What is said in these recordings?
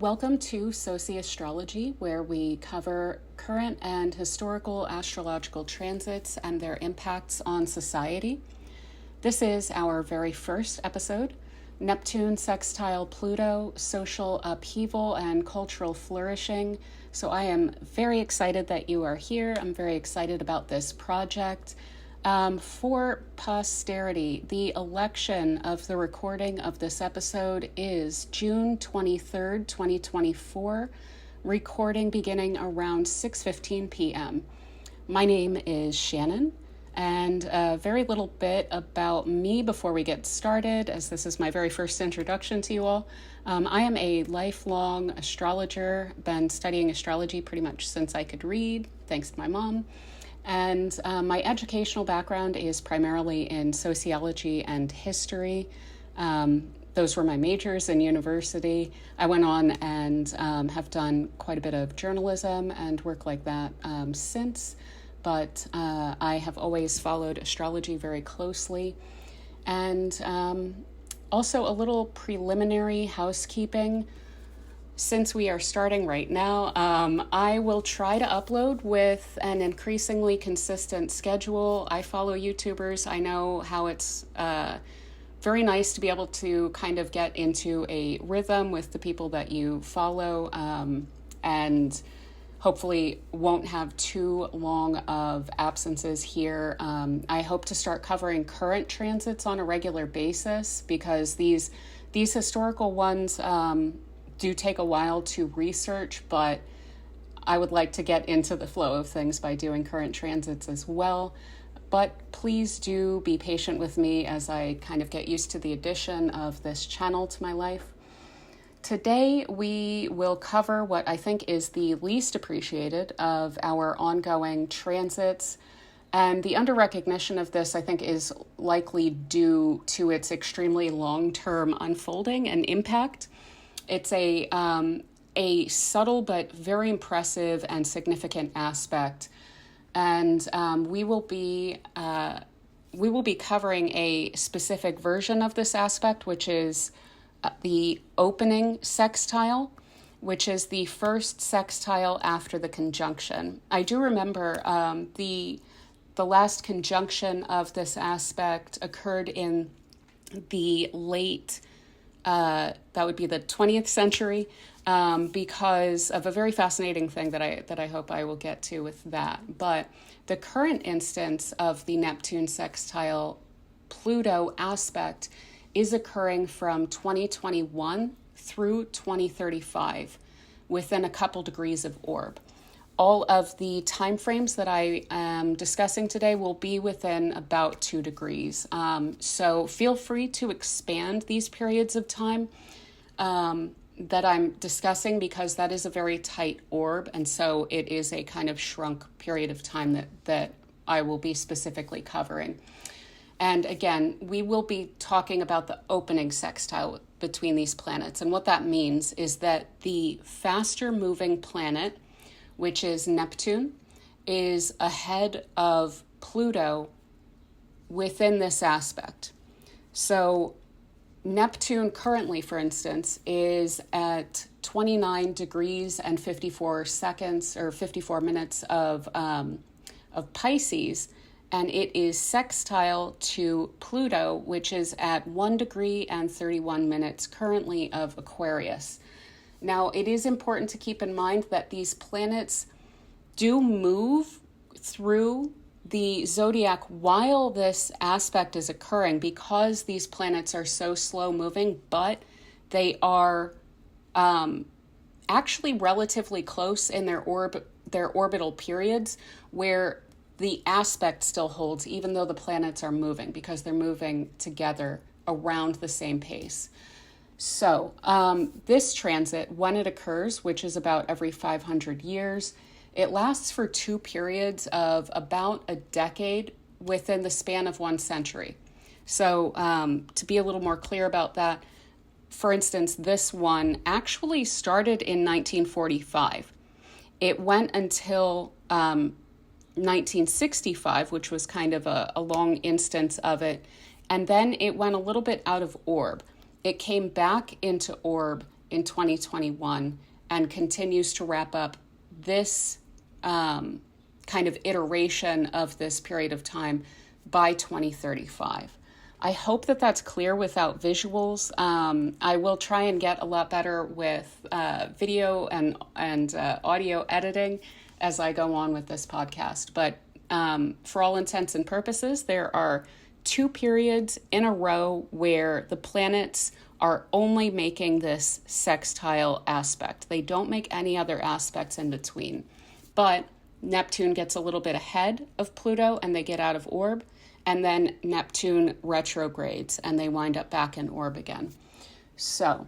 Welcome to Sociastrology, where we cover current and historical astrological transits and their impacts on society. This is our very first episode, Neptune Sextile Pluto, Social Upheaval and Cultural Flourishing. So I am very excited that you are here. I'm very excited about this project. For posterity, the election of the recording of this episode is June 23rd, 2024, recording beginning around 6:15 p.m. My name is Shannon, and a very little bit about me before we get started, as this is my very first introduction to you all. I am a lifelong astrologer, been studying astrology pretty much since I could read, thanks to my mom. And my educational background is primarily in sociology and history. Those were my majors in university. I went on and have done quite a bit of journalism and work like that since, but I have always followed astrology very closely. And also a little preliminary housekeeping. Since we are starting right now, I will try to upload with an increasingly consistent schedule. I follow YouTubers. I know how it's very nice to be able to kind of get into a rhythm with the people that you follow, and hopefully won't have too long of absences here. I hope to start covering current transits on a regular basis, because these historical ones do take a while to research, but I would like to get into the flow of things by doing current transits as well. But please do be patient with me as I kind of get used to the addition of this channel to my life. Today, we will cover what I think is the least appreciated of our ongoing transits. And the under-recognition of this, I think, is likely due to its extremely long-term unfolding and impact. It's a subtle but very impressive and significant aspect, and we will be covering a specific version of this aspect, which is the opening sextile, which is the first sextile after the conjunction. I do remember the last conjunction of this aspect occurred in the late. That would be the 20th century, because of a very fascinating thing that I hope I will get to with that. But the current instance of the Neptune sextile Pluto aspect is occurring from 2021 through 2035 within a couple degrees of orb. All of the time frames that I am discussing today will be within about 2 degrees. So feel free to expand these periods of time that I'm discussing, because that is a very tight orb. And so it is a kind of shrunk period of time that I will be specifically covering. And again, we will be talking about the opening sextile between these planets. And what that means is that the faster moving planet, which is Neptune, is ahead of Pluto within this aspect. So Neptune currently, for instance, is at 29 degrees and 54 seconds or 54 minutes of Pisces, and it is sextile to Pluto, which is at 1 degree and 31 minutes currently of Aquarius. Now, it is important to keep in mind that these planets do move through the zodiac while this aspect is occurring, because these planets are so slow moving, but they are actually relatively close in their orbital periods, where the aspect still holds, even though the planets are moving, because they're moving together around the same pace. So this transit, when it occurs, which is about every 500 years, it lasts for 2 periods of about a decade within the span of 1 century. So to be a little more clear about that, for instance, this one actually started in 1945. It went until 1965, which was kind of a long instance of it, and then it went a little bit out of orb. It came back into orb in 2021 and continues to wrap up this kind of iteration of this period of time by 2035. I hope that that's clear without visuals. I will try and get a lot better with video and audio editing as I go on with this podcast. But for all intents and purposes, there are 2 periods in a row where the planets are only making this sextile aspect. They don't make any other aspects in between. But Neptune gets a little bit ahead of Pluto and they get out of orb. And then Neptune retrogrades and they wind up back in orb again. So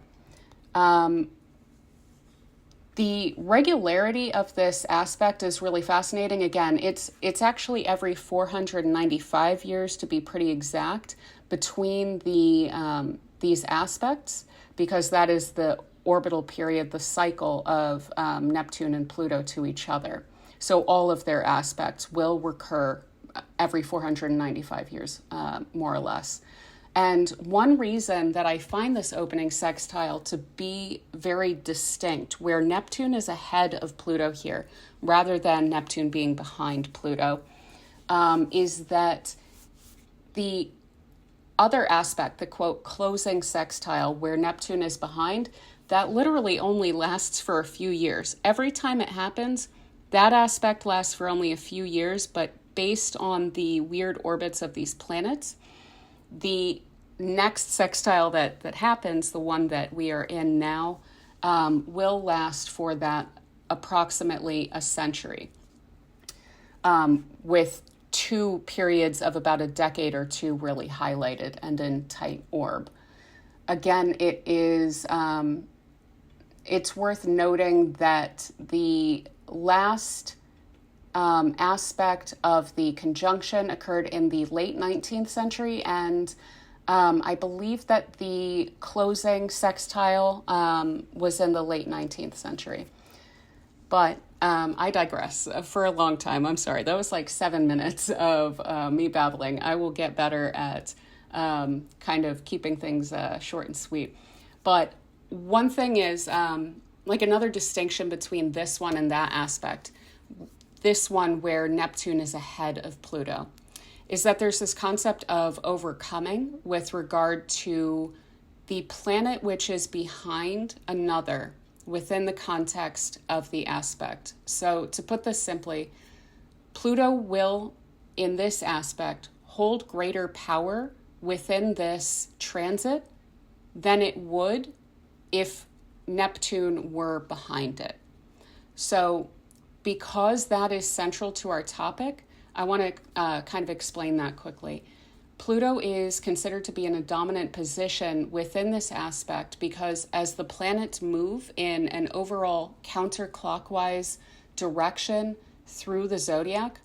the regularity of this aspect is really fascinating. Again, it's actually every 495 years, to be pretty exact, between these aspects, because that is the orbital period, the cycle of Neptune and Pluto to each other. So all of their aspects will recur every 495 years, more or less. And one reason that I find this opening sextile to be very distinct, where Neptune is ahead of Pluto here, rather than Neptune being behind Pluto, is that the other aspect, the quote, closing sextile, where Neptune is behind, that literally only lasts for a few years. Every time it happens, that aspect lasts for only a few years, but based on the weird orbits of these planets, the next sextile that happens, the one that we are in now, will last for that approximately a century, with 2 periods of about a decade or 2 really highlighted and in tight orb. Again, it is it's worth noting that the last aspect of the conjunction occurred in the late 19th century, and I believe that the closing sextile was in the late 19th century. But I digress for a long time. I'm sorry. That was like 7 minutes of me babbling. I will get better at kind of keeping things short and sweet. But one thing is, like another distinction between this one and that aspect, this one where Neptune is ahead of Pluto, is that there's this concept of overcoming with regard to the planet which is behind another within the context of the aspect. So to put this simply, Pluto will, in this aspect, hold greater power within this transit than it would if Neptune were behind it. So because that is central to our topic, I want to kind of explain that quickly. Pluto is considered to be in a dominant position within this aspect because as the planets move in an overall counterclockwise direction through the zodiac,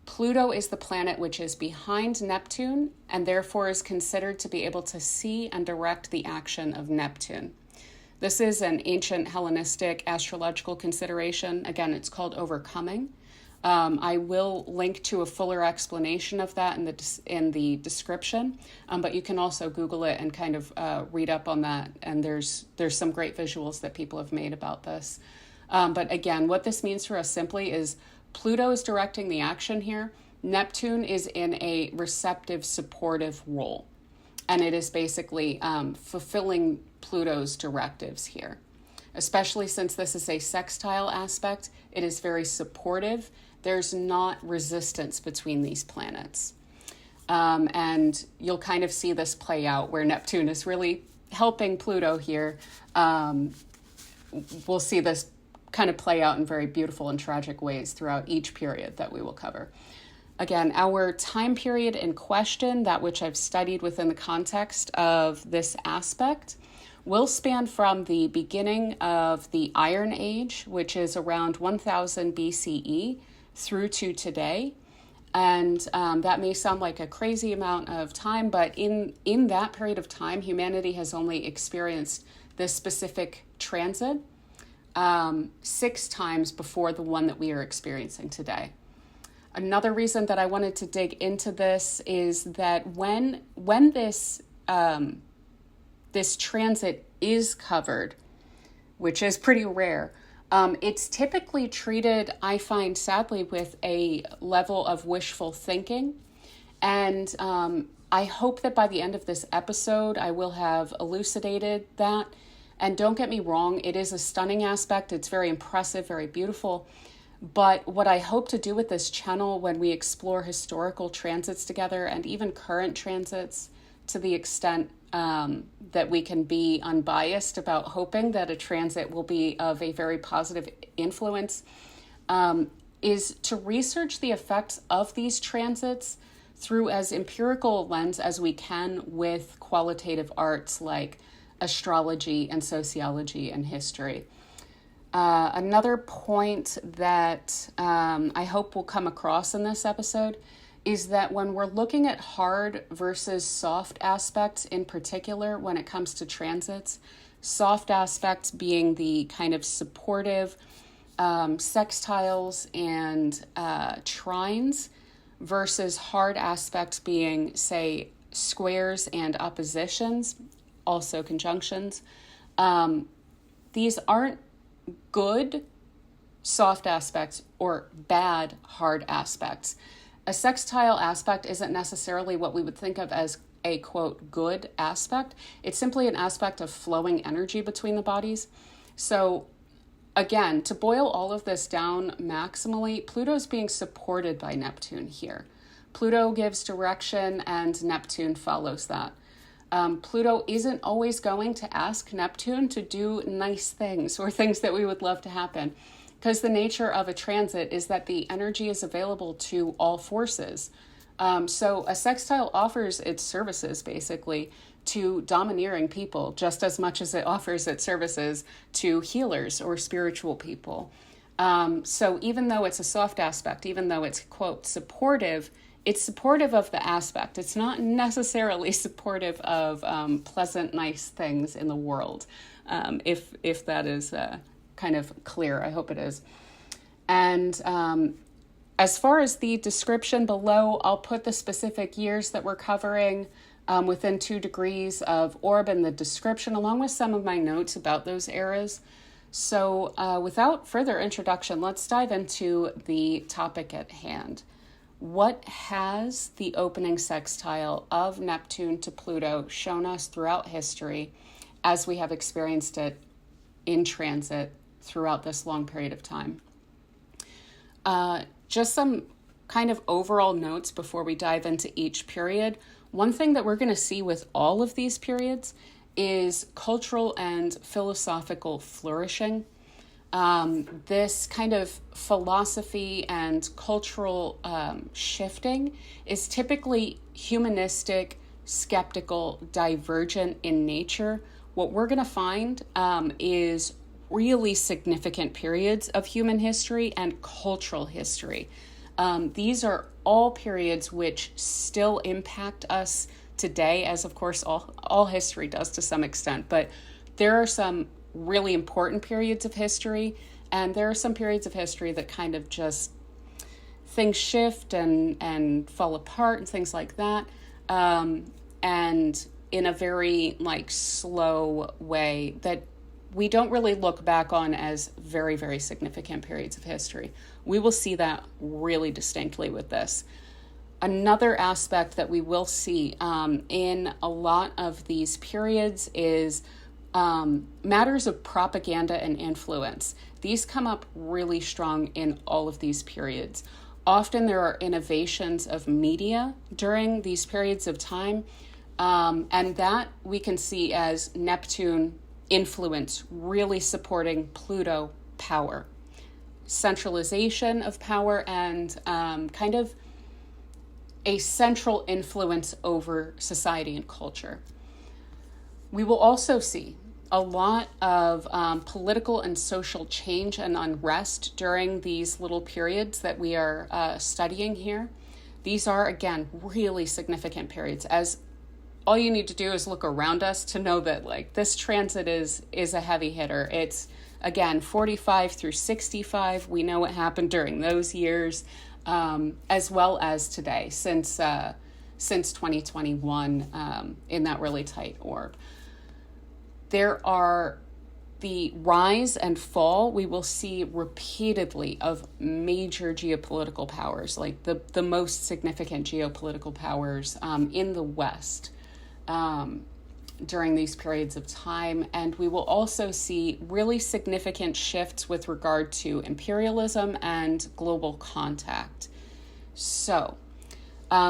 Pluto is the planet which is behind Neptune and therefore is considered to be able to see and direct the action of Neptune. This is an ancient Hellenistic astrological consideration. Again, it's called overcoming. I will link to a fuller explanation of that in the description, but you can also Google it and kind of read up on that. And there's some great visuals that people have made about this. But again, what this means for us simply is Pluto is directing the action here. Neptune is in a receptive, supportive role. And it is basically fulfilling Pluto's directives here. Especially since this is a sextile aspect, it is very supportive. There's not resistance between these planets. And you'll kind of see this play out where Neptune is really helping Pluto here. We'll see this kind of play out in very beautiful and tragic ways throughout each period that we will cover. Again, our time period in question, that which I've studied within the context of this aspect, will span from the beginning of the Iron Age, which is around 1000 BCE, through to today. And that may sound like a crazy amount of time, but in that period of time, humanity has only experienced this specific transit 6 times before the one that we are experiencing today. Another reason that I wanted to dig into this is that when this this transit is covered, which is pretty rare, it's typically treated, I find sadly, with a level of wishful thinking. And I hope that by the end of this episode, I will have elucidated that. And don't get me wrong, it is a stunning aspect. It's very impressive, very beautiful. But what I hope to do with this channel when we explore historical transits together and even current transits, to the extent that we can be unbiased about hoping that a transit will be of a very positive influence, is to research the effects of these transits through as empirical a lens as we can with qualitative arts like astrology and sociology and history. Another point that I hope will come across in this episode is that when we're looking at hard versus soft aspects, in particular when it comes to transits, soft aspects being the kind of supportive sextiles and trines, versus hard aspects being, say, squares and oppositions, also conjunctions. These aren't good soft aspects or bad hard aspects. A sextile aspect isn't necessarily what we would think of as a, quote, good aspect. It's simply an aspect of flowing energy between the bodies. So again, to boil all of this down maximally, Pluto's being supported by Neptune here. Pluto gives direction and Neptune follows that. Pluto isn't always going to ask Neptune to do nice things or things that we would love to happen, because the nature of a transit is that the energy is available to all forces. So a sextile offers its services basically to domineering people just as much as it offers its services to healers or spiritual people. So even though it's a soft aspect, even though it's, quote, supportive, it's supportive of the aspect. It's not necessarily supportive of pleasant, nice things in the world, if that is kind of clear. I hope it is. And as far as the description below, I'll put the specific years that we're covering within 2 degrees of orb in the description, along with some of my notes about those eras. So without further introduction, let's dive into the topic at hand. What has the opening sextile of Neptune to Pluto shown us throughout history as we have experienced it in transit throughout this long period of time? Just some kind of overall notes before we dive into each period. One thing that we're going to see with all of these periods is cultural and philosophical flourishing. This kind of philosophy and cultural shifting is typically humanistic, skeptical, divergent in nature. What we're going to find is really significant periods of human history and cultural history. These are all periods which still impact us today, as of course all history does to some extent, but there are some really important periods of history, and there are some periods of history that kind of just things shift and fall apart and things like that, and in a very slow way that we don't really look back on as very, very significant periods of history. We will see that really distinctly with this. Another aspect that we will see in a lot of these periods is matters of propaganda and influence. These come up really strong in all of these periods. Often there are innovations of media during these periods of time, and that we can see as Neptune influence really supporting Pluto power, centralization of power, and kind of a central influence over society and culture. We will also see a lot of political and social change and unrest during these little periods that we are studying here. These are, again, really significant periods, as all you need to do is look around us to know that this transit is a heavy hitter. It's, again, 45 through 65. We know what happened during those years, as well as today, since 2021, in that really tight orb. there are the rise and fall we will see repeatedly of major geopolitical powers, like the most significant geopolitical powers in the West during these periods of time. And we will also see really significant shifts with regard to imperialism and global contact. So,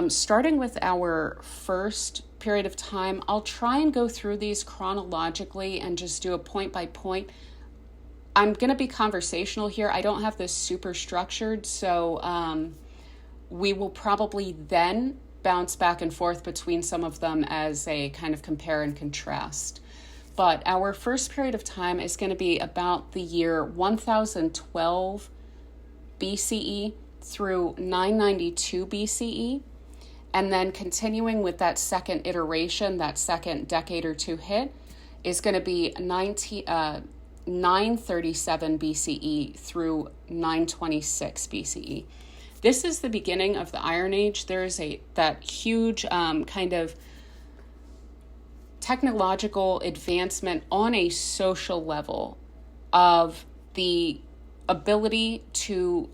starting with our first period of time, I'll try and go through these chronologically and just do a point by point. I'm going to be conversational here. I don't have this super structured, so we will probably then bounce back and forth between some of them as a kind of compare and contrast. But our first period of time is going to be about the year 1012 BCE through 992 BCE. And then continuing with that second iteration, that second decade or two hit, is going to be 937 BCE through 926 BCE. This is the beginning of the Iron Age. There's that huge kind of technological advancement on a social level of the ability to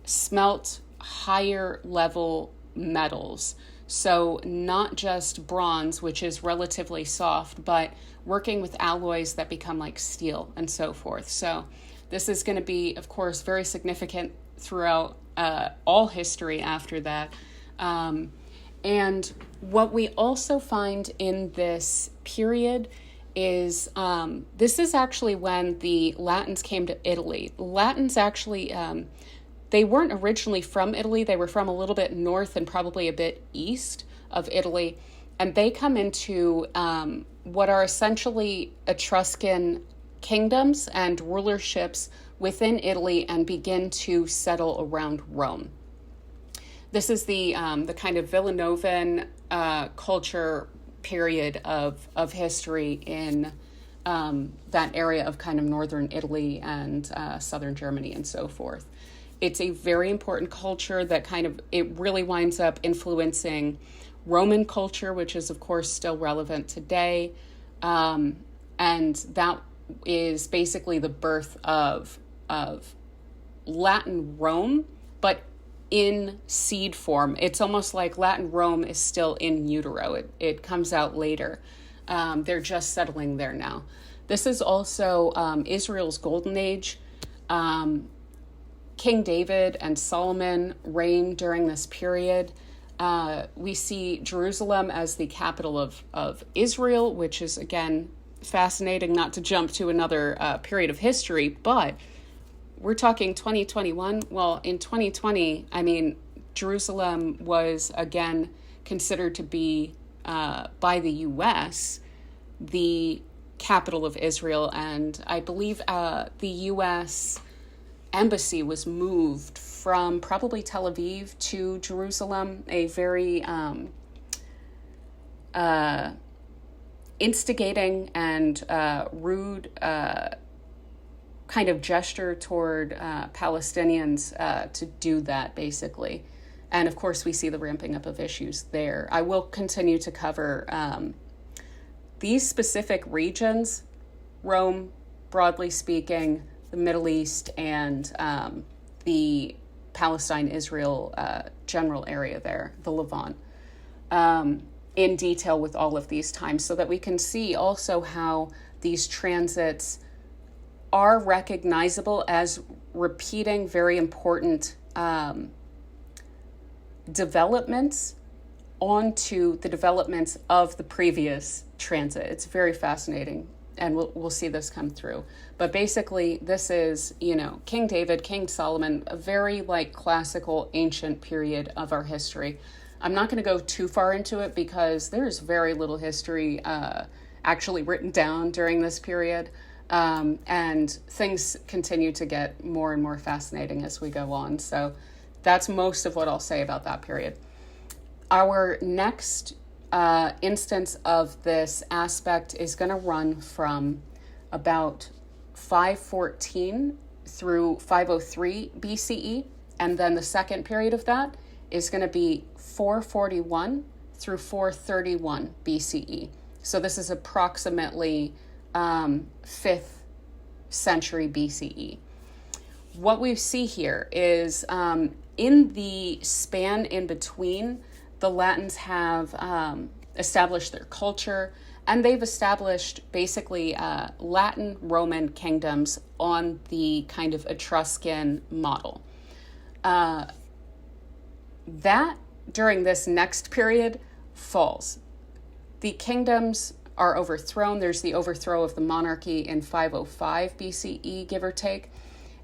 smelt higher level metals. So not just bronze, which is relatively soft, but working with alloys that become like steel and so forth. So this is going to be, of course, very significant throughout all history after that. And what we also find in this period is this is actually when the Latins came to Italy. Latins actually they weren't originally from Italy. They were from a little bit north and probably a bit east of Italy. And they come into what are essentially Etruscan kingdoms and rulerships within Italy and begin to settle around Rome. This is the kind of Villanovan culture period of history in that area of kind of northern Italy and southern Germany and so forth. It's a very important culture that it really winds up influencing Roman culture, which is, of course, still relevant today. And that is basically the birth of Latin Rome, but in seed form. It's almost like Latin Rome is still in utero. It comes out later. They're just settling there now. This is also Israel's golden age. King David and Solomon reigned during this period. We see Jerusalem as the capital of Israel, which is, again, fascinating, not to jump to another period of history, but we're talking 2021. Well, in 2020, I mean, Jerusalem was, again, considered to be, by the U.S., the capital of Israel, and I believe the U.S. embassy was moved from probably Tel Aviv to Jerusalem, a very instigating and rude kind of gesture toward Palestinians to do that, basically. And of course, we see the ramping up of issues there. I will continue to cover these specific regions, Rome, broadly speaking, the Middle East, and the Palestine-Israel general area there, the Levant, in detail with all of these times, so that we can see also how these transits are recognizable as repeating very important developments onto the developments of the previous transit. It's very fascinating, and we'll see this come through. But basically, this is, King David, King Solomon, a very classical ancient period of our history. I'm not going to go too far into it because there's very little history actually written down during this period. And things continue to get more and more fascinating as we go on. So that's most of what I'll say about that period. Our next instance of this aspect is going to run from about 514 through 503 BCE. And then the second period of that is going to be 441 through 431 BCE. So this is approximately 5th century BCE. What we see here is in the span in between, the Latins have established their culture, and they've established basically Latin Roman kingdoms on the kind of Etruscan model. That, during this next period, falls. The kingdoms are overthrown. There's the overthrow of the monarchy in 505 BCE, give or take.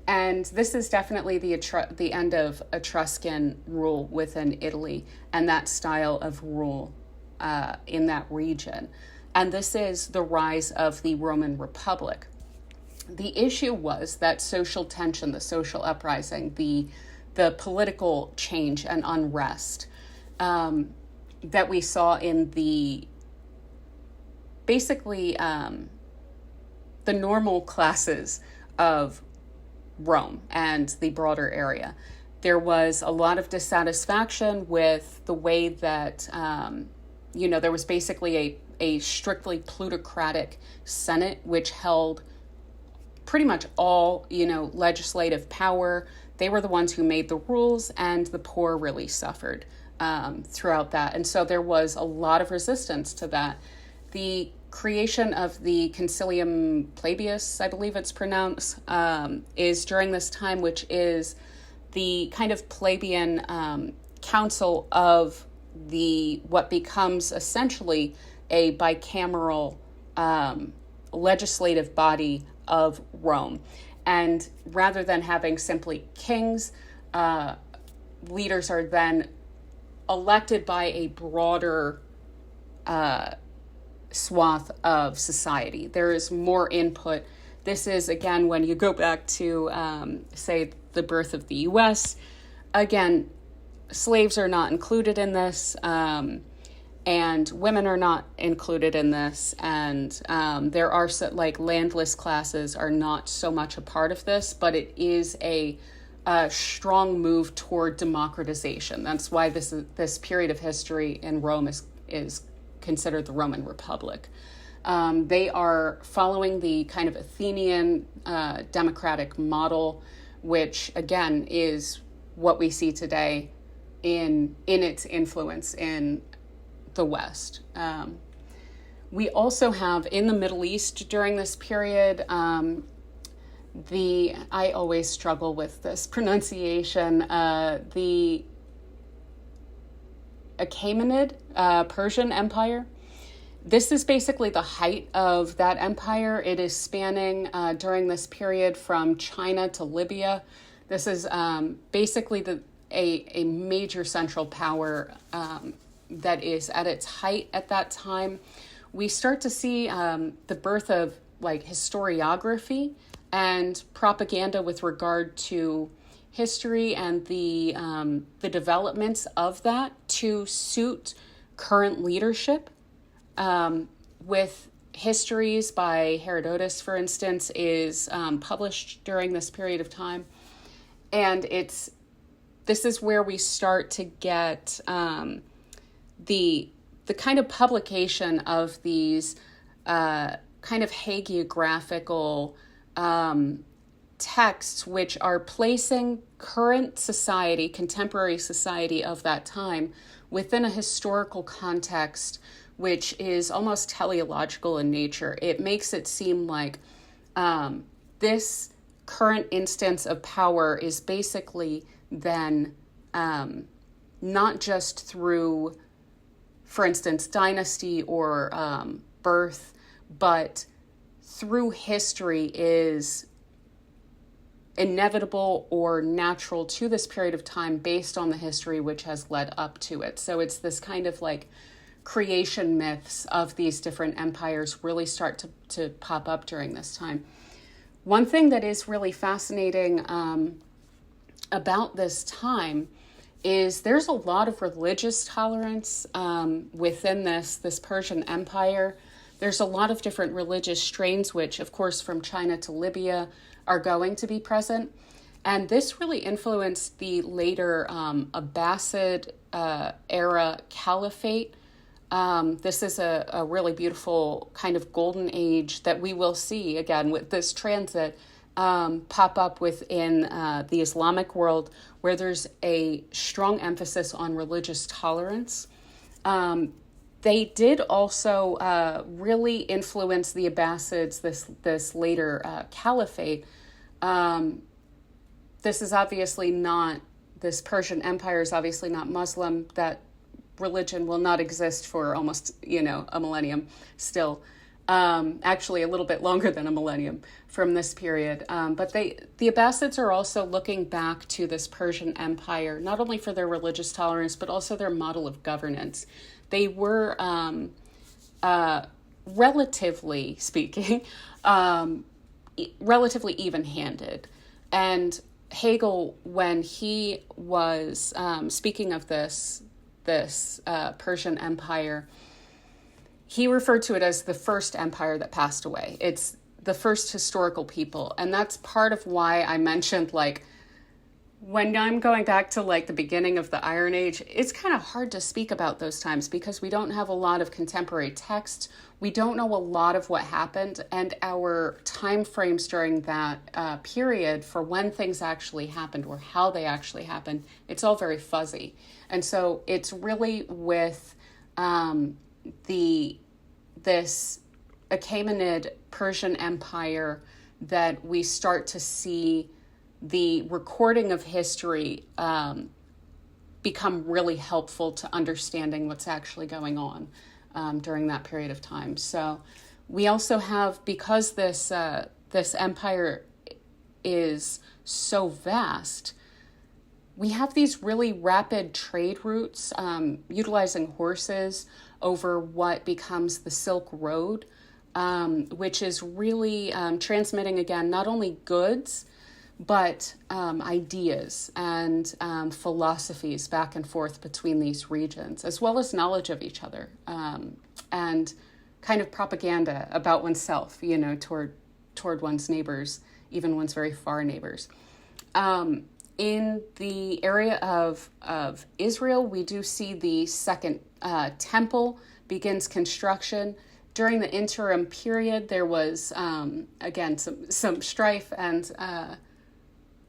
And this is definitely the end of Etruscan rule within Italy and that style of rule in that region. And this is the rise of the Roman Republic. The issue was that social tension, the social uprising, the political change and unrest that we saw in the normal classes of Rome and the broader area. There was a lot of dissatisfaction with the way that, there was basically a strictly plutocratic Senate, which held pretty much all, legislative power. They were the ones who made the rules, and the poor really suffered throughout that. And so there was a lot of resistance to that. The creation of the Concilium Plebeius, I believe it's pronounced, is during this time, which is the kind of plebeian council of what becomes essentially a bicameral legislative body of Rome. And rather than having simply kings, leaders are then elected by a broader swath of society. There is more input. This is, again, when you go back to, say, the birth of the U.S., again, slaves are not included in this, and women are not included in this, and there are, landless classes are not so much a part of this, but it is a strong move toward democratization. That's why this period of history in Rome is considered the Roman Republic. They are following the kind of Athenian democratic model, which again is what we see today in its influence in the West. We also have in the Middle East during this period, I always struggle with this pronunciation, the Achaemenid Persian Empire. This is basically the height of that empire. It is spanning during this period from China to Libya. This is basically a major central power that is at its height at that time. We start to see the birth of historiography and propaganda with regard to history and the developments of that to suit current leadership. With histories by Herodotus, for instance, is published during this period of time. And this is where we start to get the kind of publication of these kind of hagiographical texts, which are placing current society, contemporary society of that time, within a historical context, which is almost teleological in nature. It makes it seem like this current instance of power is basically then not just through, for instance, dynasty or birth, but through history is inevitable or natural to this period of time based on the history which has led up to it. So it's this kind of creation myths of these different empires really start to pop up during this time. One thing that is really fascinating about this time is there's a lot of religious tolerance within this Persian Empire. There's a lot of different religious strains, which, of course, from China to Libya are going to be present. And this really influenced the later Abbasid era caliphate This is a really beautiful kind of golden age that we will see, again, with this transit pop up within the Islamic world, where there's a strong emphasis on religious tolerance. They did also really influence the Abbasids, this later caliphate. This is obviously not, this Persian Empire is obviously not Muslim. That religion will not exist for almost, a millennium still. Actually a little bit longer than a millennium from this period. But the Abbasids are also looking back to this Persian Empire, not only for their religious tolerance, but also their model of governance. They were, relatively speaking, relatively even-handed. And Hegel, when he was speaking of this Persian Empire, he referred to it as the first empire that passed away. It's the first historical people. And that's part of why I mentioned, when I'm going back to the beginning of the Iron Age, it's kind of hard to speak about those times because we don't have a lot of contemporary text. We don't know a lot of what happened, and our time frames during that period for when things actually happened or how they actually happened, it's all very fuzzy. And so it's really with this Achaemenid Persian Empire that we start to see the recording of history become really helpful to understanding what's actually going on during that period of time. So we also have, because this empire is so vast, we have these really rapid trade routes, utilizing horses over what becomes the Silk Road, which is really transmitting, again, not only goods, but ideas and philosophies back and forth between these regions, as well as knowledge of each other, and kind of propaganda about oneself, toward one's neighbors, even one's very far neighbors. In the area of Israel, we do see the second temple begins construction. During the interim period, there was, again, some strife, and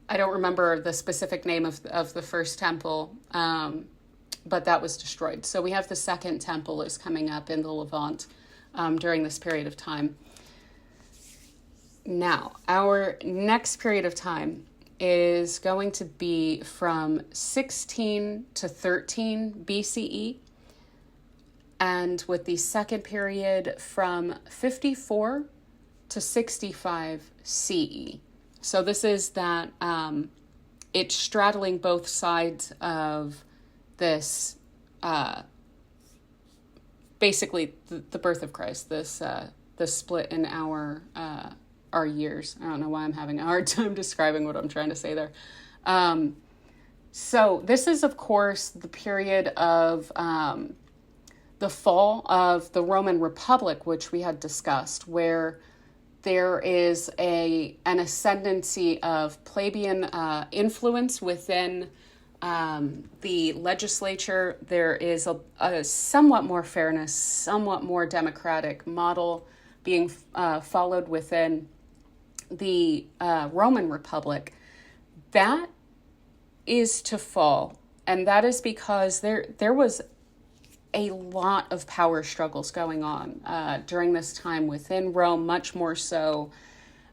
I don't remember the specific name of the first temple, but that was destroyed. So we have the second temple is coming up in the Levant during this period of time. Now, our next period of time is going to be from 16 to 13 BCE, and with the second period from 54 to 65 CE. So this is that it's straddling both sides of this, basically the birth of Christ, this split in our years. I don't know why I'm having a hard time describing what I'm trying to say there. So this is, of course, the period of the fall of the Roman Republic, which we had discussed, where there is an ascendancy of plebeian influence within the legislature. There is a somewhat more fairness, somewhat more democratic model being followed within the Roman Republic. That is to fall, and that is because there was a lot of power struggles going on during this time within Rome, much more so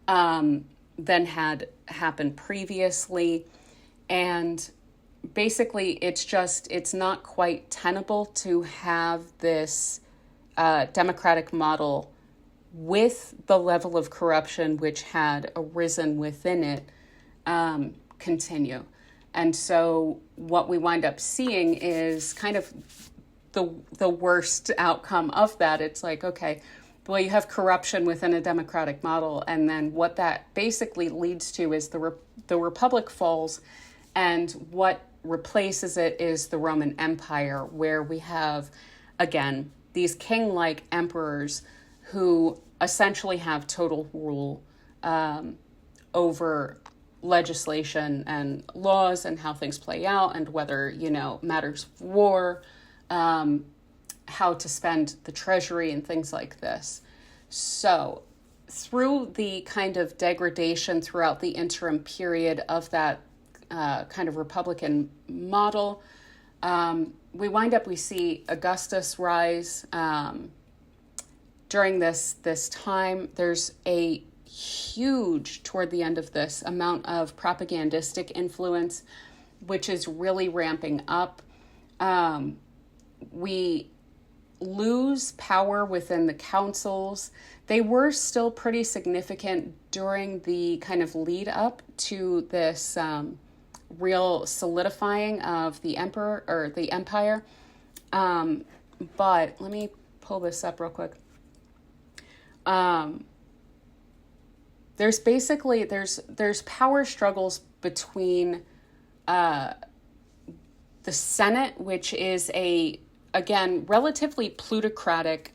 than had happened previously. And basically, it's not quite tenable to have this democratic model with the level of corruption which had arisen within it continue. And so what we wind up seeing is kind of the worst outcome of that. It's like, okay, well, you have corruption within a democratic model, and then what that basically leads to is the republic falls, and what replaces it is the Roman Empire, where we have, again, these king-like emperors who essentially have total rule over legislation and laws and how things play out, and whether, matters of war how to spend the treasury and things like this. So through the kind of degradation throughout the interim period of that kind of Republican model, we see Augustus rise. During this time, there's a huge, toward the end of this, amount of propagandistic influence, which is really ramping up. We lose power within the councils. They were still pretty significant during the kind of lead up to this real solidifying of the emperor or the empire. But let me pull this up real quick. There's basically there's power struggles between the Senate, which is again relatively plutocratic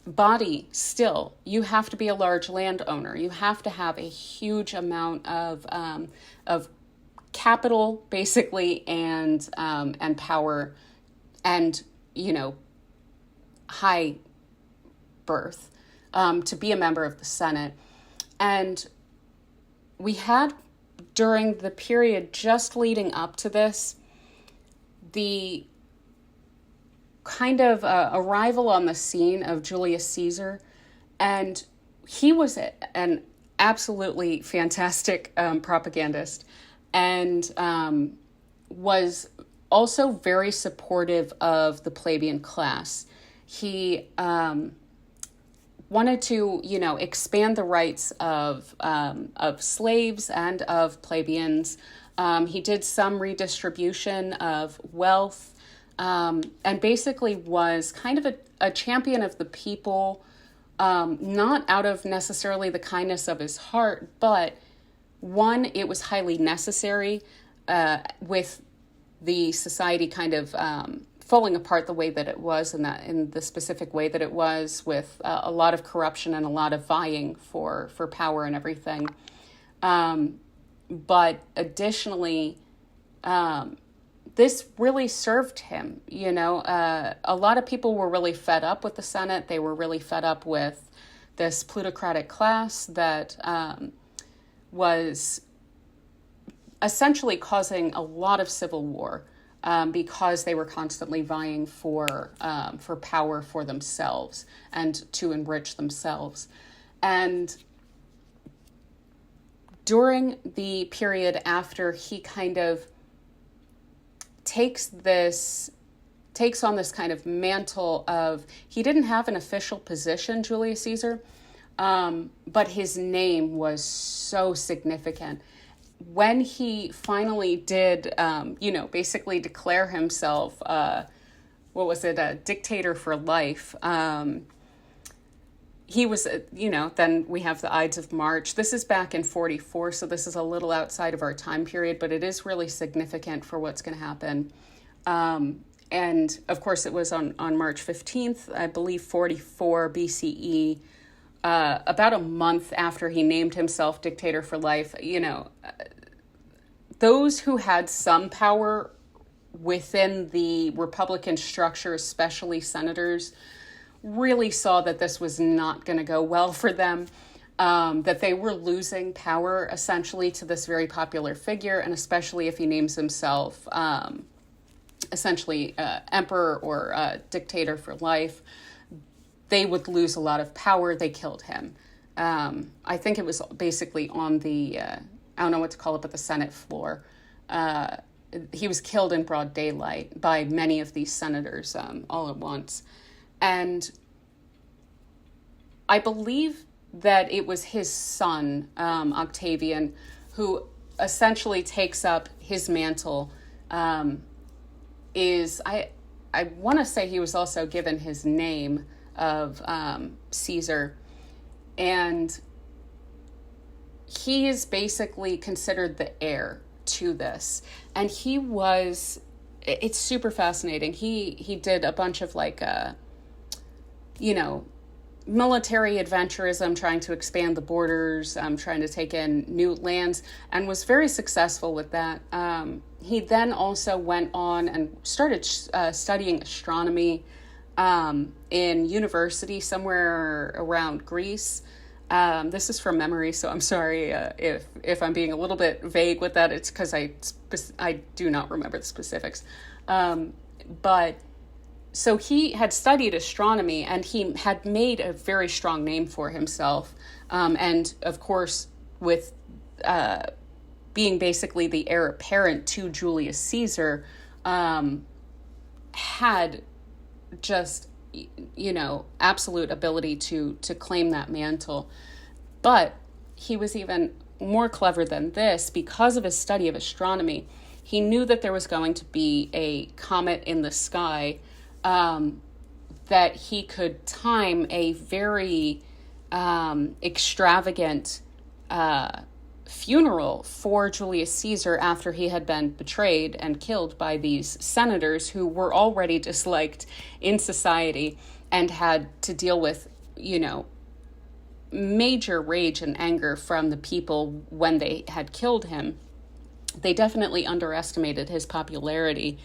body. Still, you have to be a large landowner. You have to have a huge amount of capital, basically, and power, and high birth to be a member of the Senate. And we had, during the period just leading up to this, the kind of arrival on the scene of Julius Caesar. And he was an absolutely fantastic propagandist, and was also very supportive of the plebeian class. He wanted to, expand the rights of slaves and of plebeians. He did some redistribution of wealth, and basically was kind of a champion of the people, not out of necessarily the kindness of his heart, but one, it was highly necessary with the society kind of falling apart the way that it was, in the specific way that it was, with a lot of corruption and a lot of vying for power and everything. But additionally, this really served him. A lot of people were really fed up with the Senate. They were really fed up with this plutocratic class that was essentially causing a lot of civil war. Because they were constantly vying for power for themselves and to enrich themselves. And during the period after, he kind of takes on this kind of mantle of, he didn't have an official position, Julius Caesar, but his name was so significant. When he finally did, basically declare himself, a dictator for life, he was, then we have the Ides of March. This is back in 44, so this is a little outside of our time period, but it is really significant for what's going to happen. And, of course, it was on March 15th, I believe 44 BCE, about a month after he named himself dictator for life. Those who had some power within the Republican structure, especially senators, really saw that this was not going to go well for them, that they were losing power essentially to this very popular figure, and especially if he names himself essentially emperor or dictator for life, they would lose a lot of power. They killed him. I think it was basically on the... I don't know what to call it, but the Senate floor. He was killed in broad daylight by many of these senators all at once. And I believe that it was his son, Octavian, who essentially takes up his mantle. I want to say he was also given his name of Caesar. And he is basically considered the heir to this. And it's super fascinating. He did a bunch of military adventurism, trying to expand the borders, trying to take in new lands, and was very successful with that. He then also went on and started studying astronomy in university somewhere around Greece. This is from memory, so I'm sorry if I'm being a little bit vague with that. It's because I do not remember the specifics. But so he had studied astronomy, and he had made a very strong name for himself. And of course, with being basically the heir apparent to Julius Caesar, had just, absolute ability to claim that mantle. But he was even more clever than this. Because of his study of astronomy, he knew that there was going to be a comet in the sky, that he could time a very extravagant funeral for Julius Caesar after he had been betrayed and killed by these senators who were already disliked in society and had to deal with, major rage and anger from the people when they had killed him. They definitely underestimated his popularity.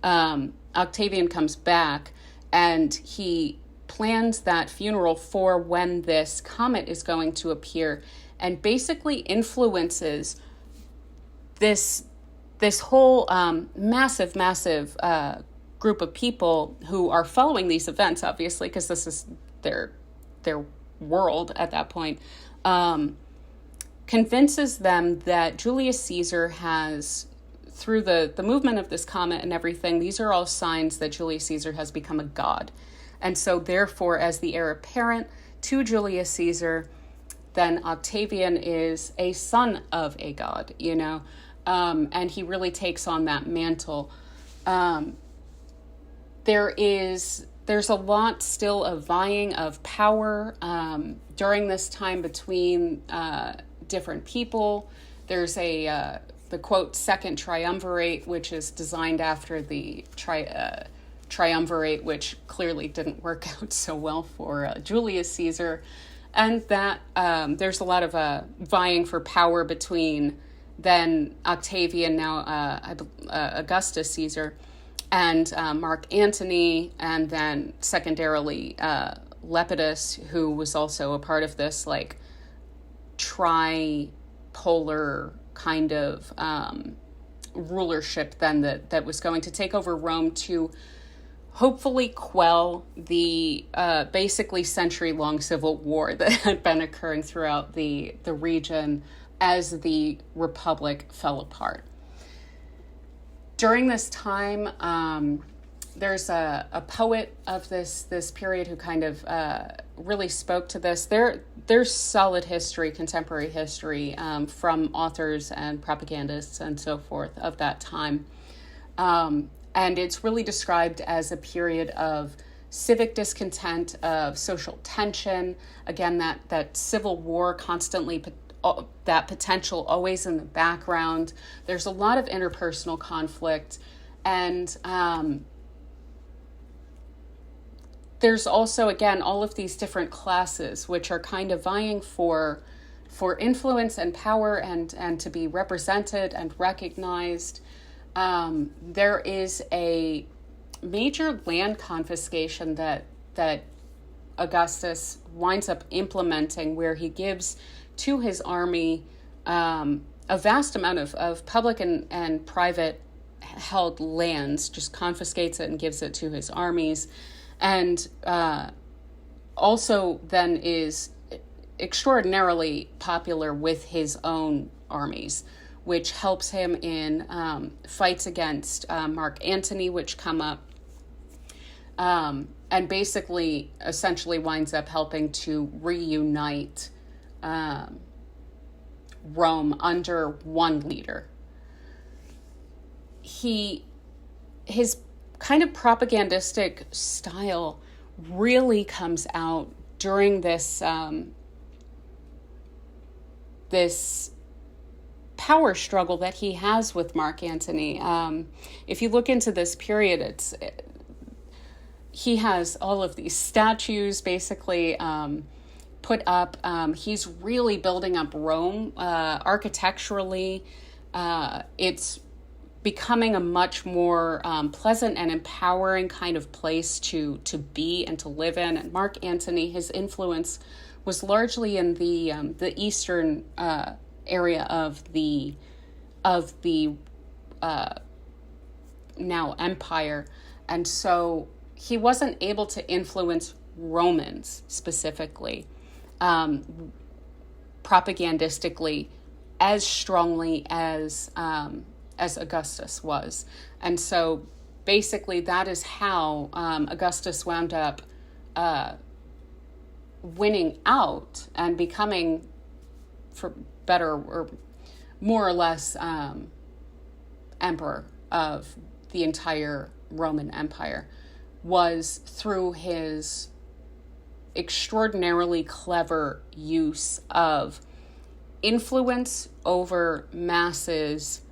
Octavian comes back and he plans that funeral for when this comet is going to appear, and basically influences this whole massive group of people who are following these events, obviously, because this is their world at that point, convinces them that Julius Caesar has, through the movement of this comet and everything, these are all signs that Julius Caesar has become a god. And so therefore, as the heir apparent to Julius Caesar, then Octavian is a son of a god, and he really takes on that mantle. There's a lot still of vying of power during this time between different people. There's the quote second triumvirate, which is designed after the triumvirate, which clearly didn't work out so well for Julius Caesar. And that there's a lot of vying for power between then Octavian, now Augustus Caesar, and Mark Antony, and then secondarily Lepidus, who was also a part of this tripolar kind of rulership then that was going to take over Rome to hopefully quell the basically century-long civil war that had been occurring throughout the region as the Republic fell apart. During this time, there's a poet of this period who kind of really spoke to this. There's solid history, contemporary history, from authors and propagandists and so forth of that time. And it's really described as a period of civic discontent, of social tension. Again, that civil war constantly, that potential always in the background. There's a lot of interpersonal conflict. And there's also, again, all of these different classes, which are kind of vying for influence and power and to be represented and recognized. There is a major land confiscation that Augustus winds up implementing, where he gives to his army a vast amount of public and private held lands, just confiscates it and gives it to his armies, and also then is extraordinarily popular with his own armies, which helps him in fights against Mark Antony, which come up, and basically essentially winds up helping to reunite Rome under one leader. His kind of propagandistic style really comes out during this power struggle that he has with Mark Antony. If you look into this period, he has all of these statues basically put up. He's really building up Rome architecturally. It's becoming a much more pleasant and empowering kind of place to be and to live in. And Mark Antony, his influence was largely in the eastern area of the now empire, and so he wasn't able to influence Romans specifically, propagandistically, as strongly as Augustus was. And so basically that is how Augustus wound up winning out and becoming, for better or more or less, emperor of the entire Roman Empire, was through his extraordinarily clever use of influence over masses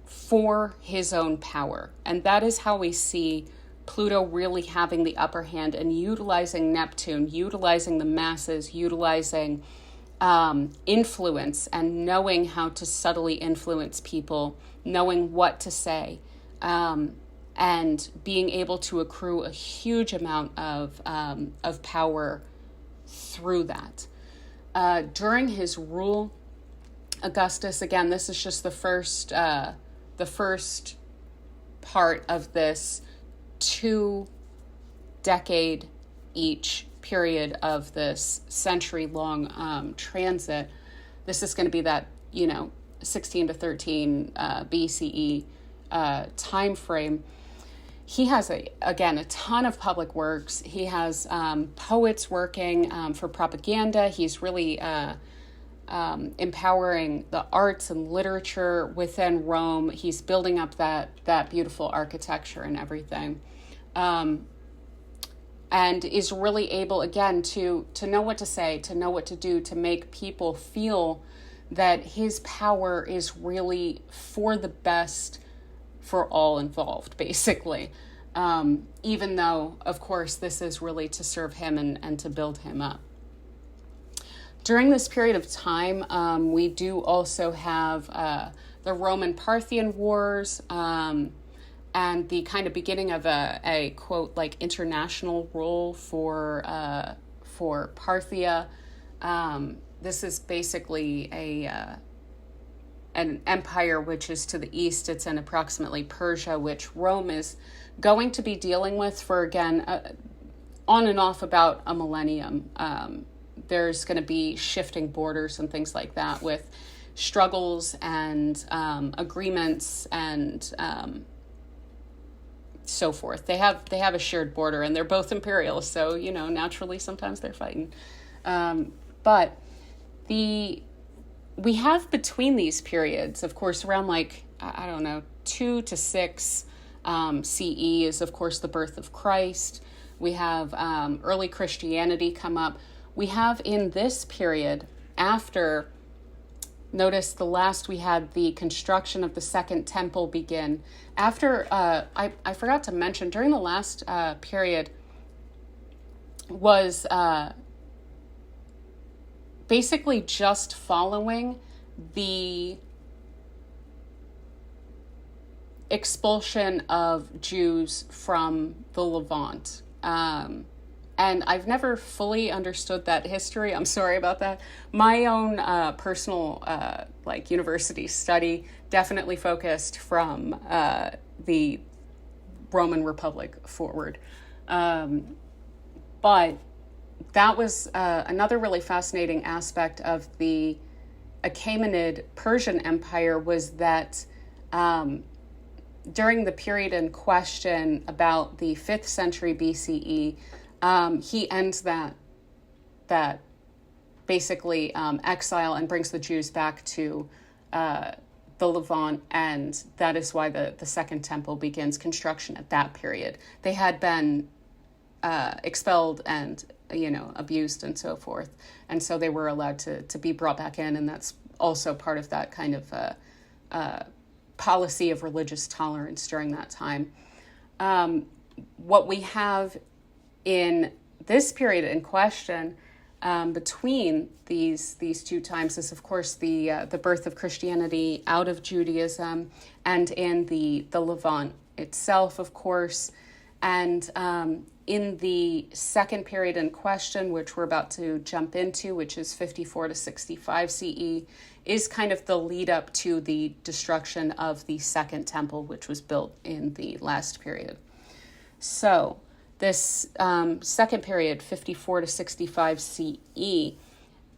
for his own power. And that is how we see Pluto really having the upper hand and utilizing Neptune, utilizing the masses, utilizing influence, and knowing how to subtly influence people, knowing what to say, and being able to accrue a huge amount of power through that. During his rule, Augustus, again, this is just the first part of this 2-decade each period of this century-long transit. This is going to be that 16 to 13 BCE time frame. He has a ton of public works. He has poets working for propaganda. He's really empowering the arts and literature within Rome. He's building up that beautiful architecture and everything, and is really able, again, to know what to say, to know what to do, to make people feel that his power is really for the best for all involved, basically. Even though, of course, this is really to serve him and to build him up. During this period of time, we do also have the Roman-Parthian Wars, and the kind of beginning of a quote, like, international role for Parthia. This is basically an empire which is to the east. It's in approximately Persia, which Rome is going to be dealing with for, again, on and off about a millennium. There's going to be shifting borders and things like that, with struggles and agreements and so forth. They have a shared border, and they're both imperial, so naturally sometimes they're fighting. But we have between these periods, of course, around 2 to 6 CE is, of course, the birth of Christ. We have early Christianity come up. We have in this period, after, notice we had the construction of the Second Temple begin. After, I forgot to mention, during the last period was basically just following the expulsion of Jews from the Levant. And I've never fully understood that history. I'm sorry about that. My own personal university study definitely focused from the Roman Republic forward. But that was another really fascinating aspect of the Achaemenid Persian Empire, was that during the period in question, about the 5th century BCE, he ends that basically exile and brings the Jews back to the Levant, and that is why the Second Temple begins construction at that period. They had been expelled and abused and so forth, and so they were allowed to be brought back in, and that's also part of that kind of policy of religious tolerance during that time. what we have in this period in question, between these two times, is of course the birth of Christianity out of Judaism, and in the Levant itself, of course, and in the second period in question, which we're about to jump into, which is 54 to 65 CE, is kind of the lead up to the destruction of the Second Temple, which was built in the last period. So this second period, 54 to 65 CE,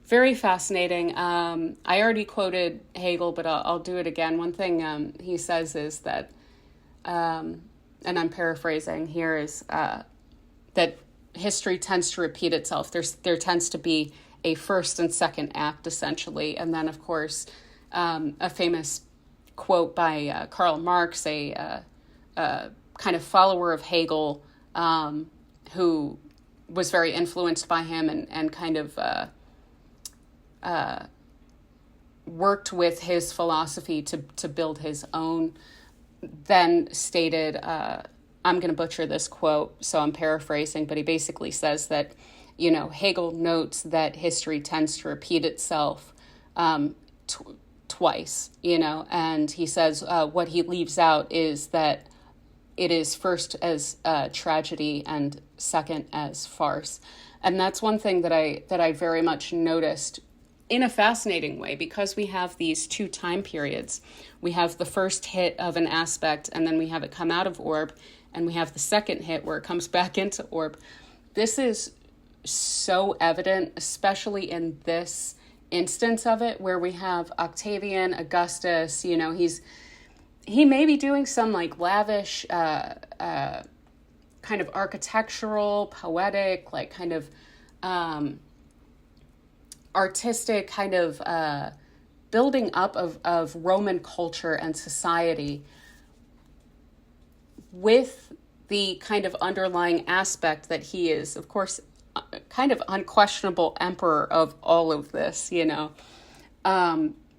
very fascinating. I already quoted Hegel, but I'll do it again. One thing he says is that, and I'm paraphrasing here, is that history tends to repeat itself. There tends to be a first and second act, essentially. And then, of course, a famous quote by Karl Marx, a kind of follower of Hegel, who was very influenced by him and kind of worked with his philosophy to build his own, then stated, I'm going to butcher this quote, so I'm paraphrasing, but he basically says that, Hegel notes that history tends to repeat itself twice, and he says what he leaves out is that it is first as tragedy and second as farce. And that's one thing that I very much noticed in a fascinating way, because we have these two time periods. We have the first hit of an aspect, and then we have it come out of orb, and we have the second hit where it comes back into orb. This is so evident, especially in this instance of it, where we have Octavian, Augustus, he may be doing some like lavish kind of architectural, poetic, like kind of artistic kind of building up of Roman culture and society, with the kind of underlying aspect that he is, of course, kind of unquestionable emperor of all of this,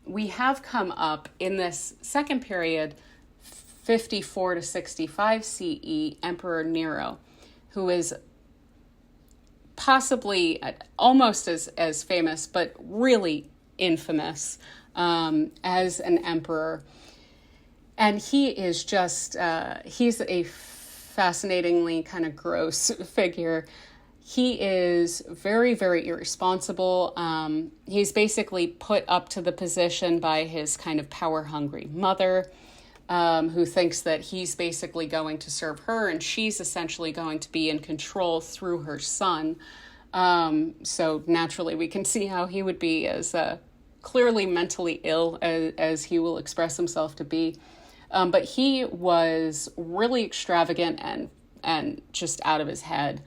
we have come up in this second period, 54 to 65 CE, Emperor Nero, who is possibly almost as famous, but really infamous as an emperor. And he is just, he's a fascinatingly kind of gross figure. He is very, very irresponsible. He's basically put up to the position by his kind of power-hungry mother, who thinks that he's basically going to serve her, and she's essentially going to be in control through her son. So naturally, we can see how he would be as clearly mentally ill as he will express himself to be. But he was really extravagant and just out of his head.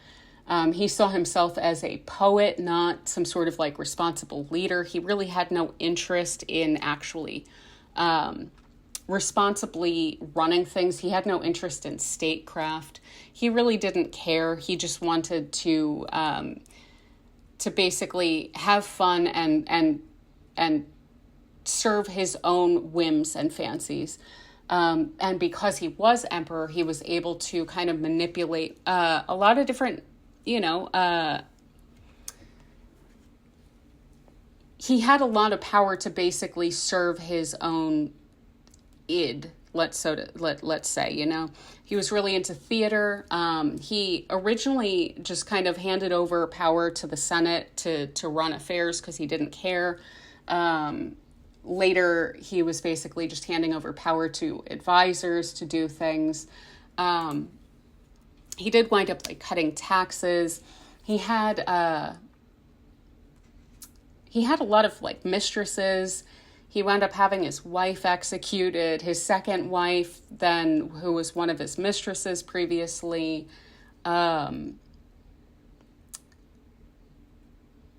He saw himself as a poet, not some sort of like responsible leader. He really had no interest in actually responsibly running things. He had no interest in statecraft. He really didn't care. He just wanted to basically have fun and serve his own whims and fancies. And because he was emperor, he was able to kind of manipulate a lot of different, he had a lot of power to basically serve his own id, let's say, He was really into theater. He originally just kind of handed over power to the Senate to run affairs because he didn't care. Later, he was basically just handing over power to advisors to do things. He did wind up like cutting taxes. He had a lot of like mistresses. He wound up having his wife executed. His second wife, then, who was one of his mistresses previously,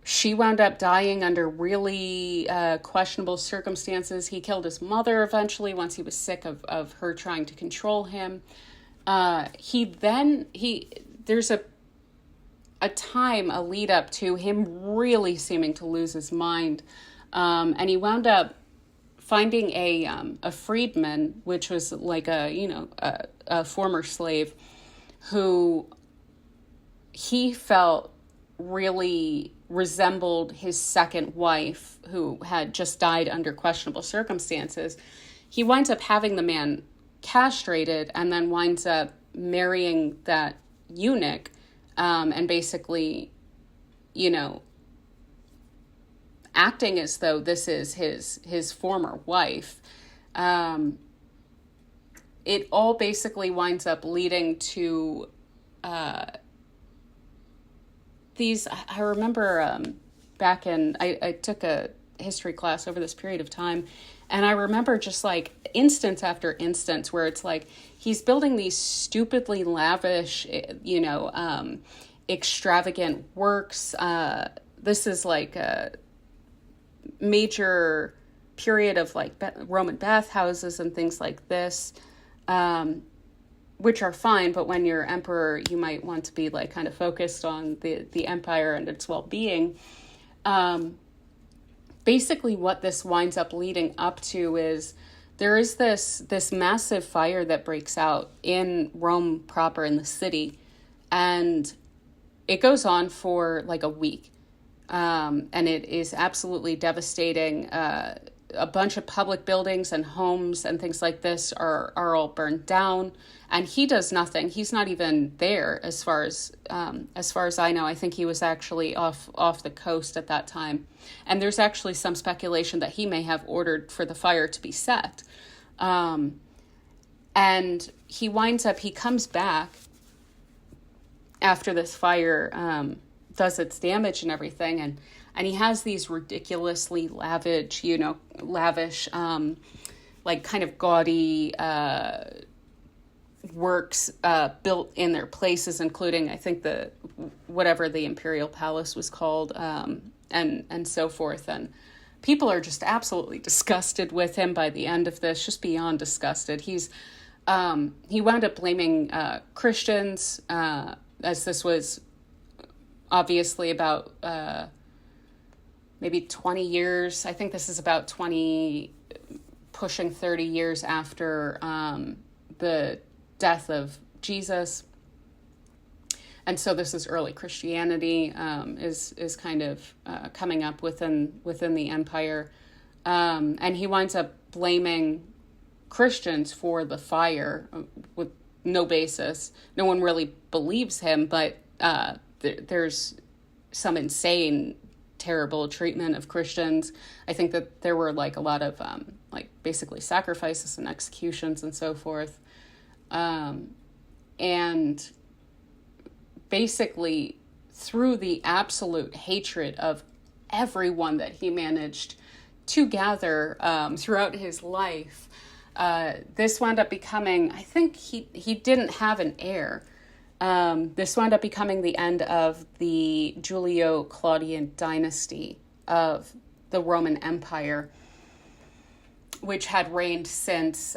she wound up dying under really questionable circumstances. He killed his mother eventually once he was sick of her trying to control him. There's a lead up to him really seeming to lose his mind. And he wound up finding a freedman, which was like a former slave, who he felt really resembled his second wife, who had just died under questionable circumstances. He winds up having the man castrated and then winds up marrying that eunuch, and basically, acting as though this is his former wife. It all basically winds up leading to these. I remember back in, I took a history class over this period of time, and I remember just like instance after instance where it's like he's building these stupidly lavish, extravagant works. This is like a major period of like Roman bathhouses and things like this, which are fine, but when you're emperor, you might want to be like kind of focused on the empire and its well-being. Basically what this winds up leading up to is there is this massive fire that breaks out in Rome proper, in the city, and it goes on for like a week. And it is absolutely devastating. A bunch of public buildings and homes and things like this are all burned down, and he does nothing. He's not even there as far as I know. I think he was actually off the coast at that time, and there's actually some speculation that he may have ordered for the fire to be set. And he comes back after this fire does its damage and everything, and he has these ridiculously lavish, like kind of gaudy works built in their places, including, I think, whatever the imperial palace was called, and so forth. And people are just absolutely disgusted with him by the end of this, just beyond disgusted. He wound up blaming Christians, as this was obviously about maybe 20 years. I think this is about 20, pushing 30 years after the death of Jesus. And so this is early Christianity, is kind of coming up within the empire. And he winds up blaming Christians for the fire with no basis. No one really believes him, but there's some insane, terrible treatment of Christians. I think that there were like a lot of basically sacrifices and executions and so forth. And basically through the absolute hatred of everyone that he managed to gather throughout his life, this wound up becoming, I think he didn't have an heir. This wound up becoming the end of the Julio-Claudian dynasty of the Roman Empire, which had reigned since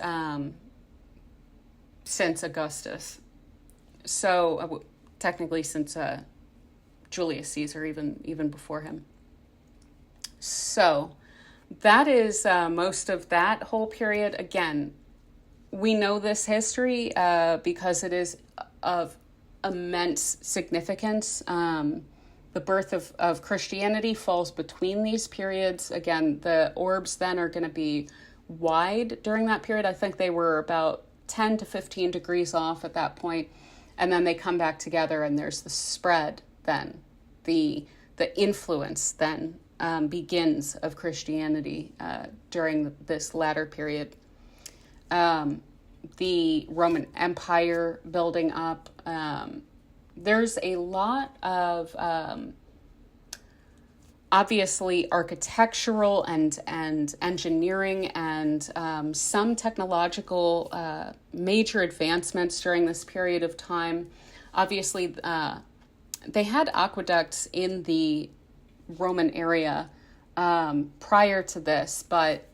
Augustus. So technically since Julius Caesar, even before him. So that is most of that whole period. Again, we know this history because it is of immense significance. The birth of Christianity falls between these periods. Again, the orbs then are going to be wide during that period. I think they were about 10 to 15 degrees off at that point. And then they come back together, and there's the spread then. The influence then begins of Christianity during this latter period. The Roman Empire building up. There's a lot of obviously architectural and engineering and some technological major advancements during this period of time. Obviously, they had aqueducts in the Roman area prior to this, but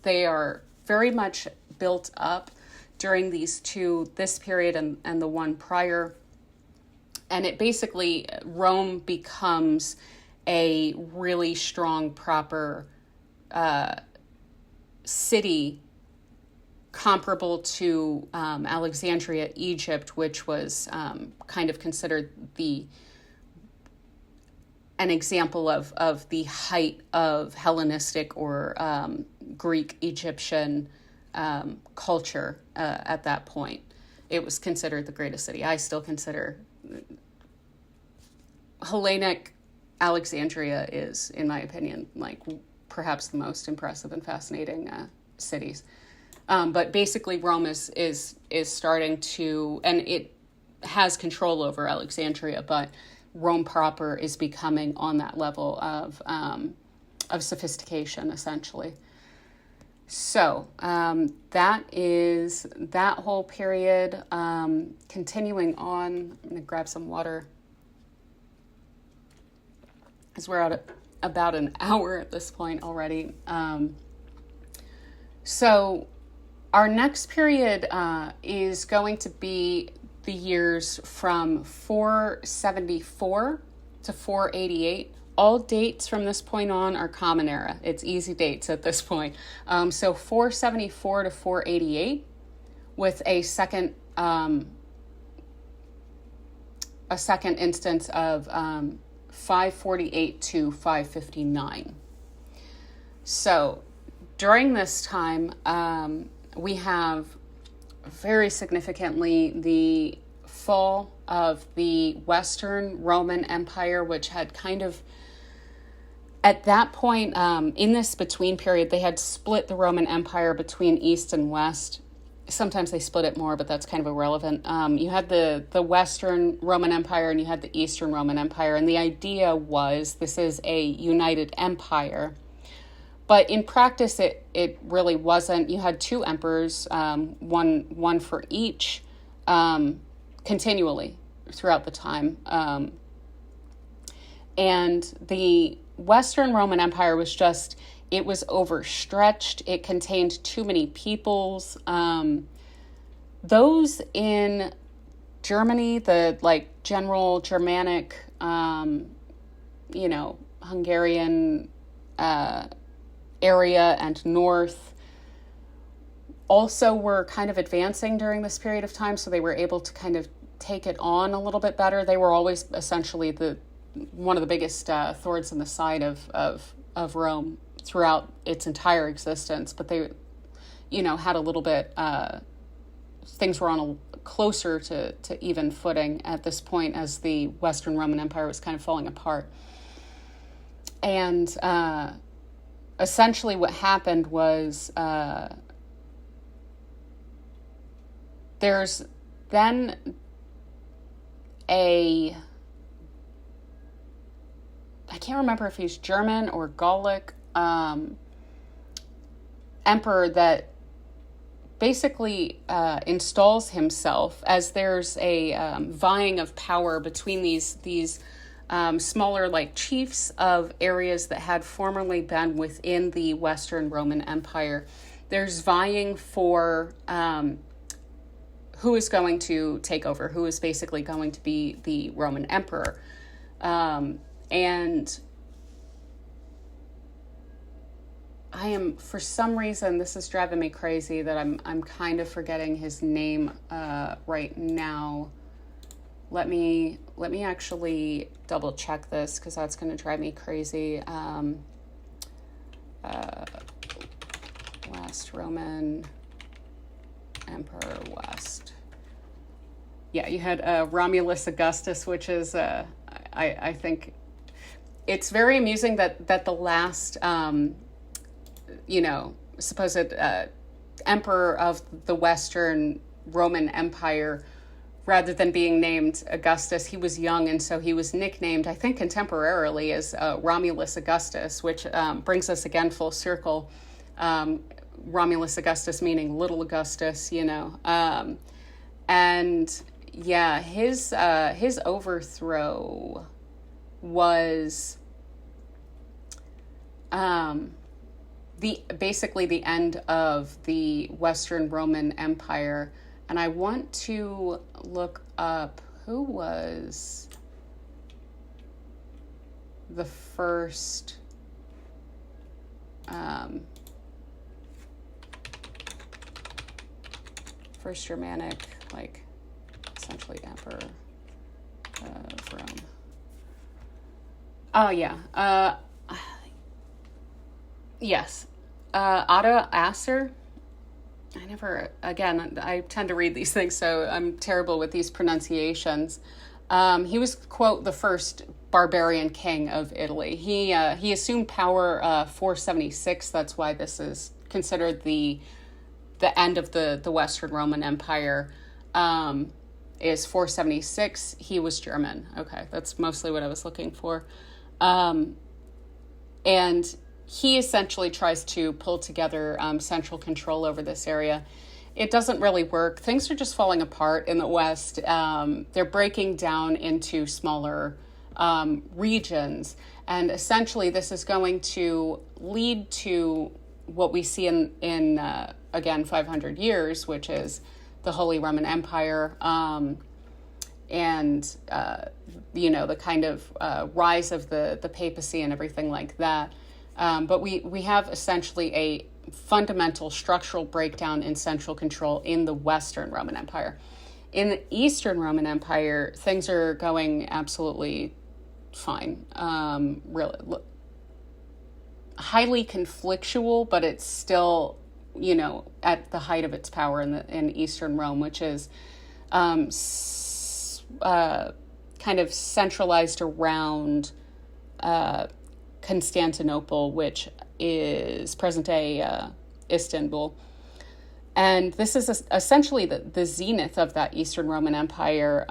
they are very much built up during this period and the one prior. And it basically, Rome becomes a really strong, proper city comparable to Alexandria, Egypt, which was kind of considered an example of the height of Hellenistic or Greek Egyptian culture at that point. It was considered the greatest city. I still consider Hellenic Alexandria is, in my opinion, like perhaps the most impressive and fascinating cities. But basically, Rome is starting to, and it has control over Alexandria, but Rome proper is becoming on that level of sophistication, essentially. So that is that whole period. Continuing on, I'm going to grab some water, because we're at about an hour at this point already. So our next period is going to be the years from 474 to 488. All dates from this point on are Common Era. It's easy dates at this point. So 474 to 488, with a second instance of 548 to 559. So during this time, we have very significantly the fall of the Western Roman Empire, which had kind of, at that point, in this between period, they had split the Roman Empire between East and West. Sometimes they split it more, but that's kind of irrelevant. You had the Western Roman Empire and you had the Eastern Roman Empire, and the idea was this is a united empire. But in practice, it really wasn't. You had two emperors, one for each, continually throughout the time. And the Western Roman Empire was just, it was overstretched. It contained too many peoples. Those in Germany, the general Germanic, Hungarian area and north, also were kind of advancing during this period of time, so they were able to kind of take it on a little bit better. They were always essentially one of the biggest thorns in the side of Rome throughout its entire existence, but they, had a little bit, things were on a closer to even footing at this point as the Western Roman Empire was kind of falling apart. And essentially what happened was there's then I can't remember if he's German or Gallic emperor that basically installs himself as there's a vying of power between these smaller chiefs of areas that had formerly been within the Western Roman Empire. There's vying for who is going to take over, who is basically going to be the Roman emperor. And I am, for some reason, this is driving me crazy that I'm kind of forgetting his name right now. Let me actually double check this, because that's going to drive me crazy. Last Roman Emperor West. Yeah, you had Romulus Augustus, which is I think it's very amusing that the last supposed emperor of the Western Roman Empire, rather than being named Augustus, he was young, and so he was nicknamed, I think contemporarily, as Romulus Augustus, which brings us again full circle. Romulus Augustus meaning little Augustus, and yeah, his overthrow was basically the end of the Western Roman Empire. And I want to look up who was the first First Germanic, like, essentially emperor of Rome. Oh, yeah. Yes. Otto Asser. I tend to read these things, so I'm terrible with these pronunciations. He was, quote, the first barbarian king of Italy. He assumed power 476. That's why this is considered the end of the Western Roman Empire. Is 476. He was German. Okay, that's mostly what I was looking for. And he essentially tries to pull together central control over this area. It doesn't really work. Things are just falling apart in the West. They're breaking down into smaller regions. And essentially, this is going to lead to what we see in again, 500 years, which is the Holy Roman Empire, and the kind of rise of the papacy and everything like that. But we have essentially a fundamental structural breakdown in central control in the Western Roman Empire. In the Eastern Roman Empire, things are going absolutely fine. Really highly conflictual, but it's still, at the height of its power in Eastern Rome, which is kind of centralized around Constantinople, which is present-day Istanbul. And this is essentially the zenith of that Eastern Roman Empire.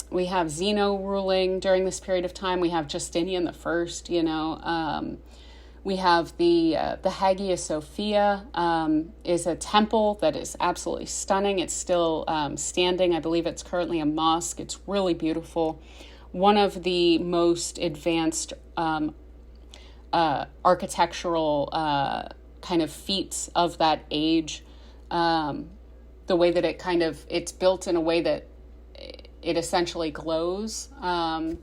We have Zeno ruling during this period of time. We have Justinian I, we have the Hagia Sophia, is a temple that is absolutely stunning. It's still standing. I believe it's currently a mosque. It's really beautiful. One of the most advanced architectural kind of feats of that age. The way that it's built in a way that it essentially glows and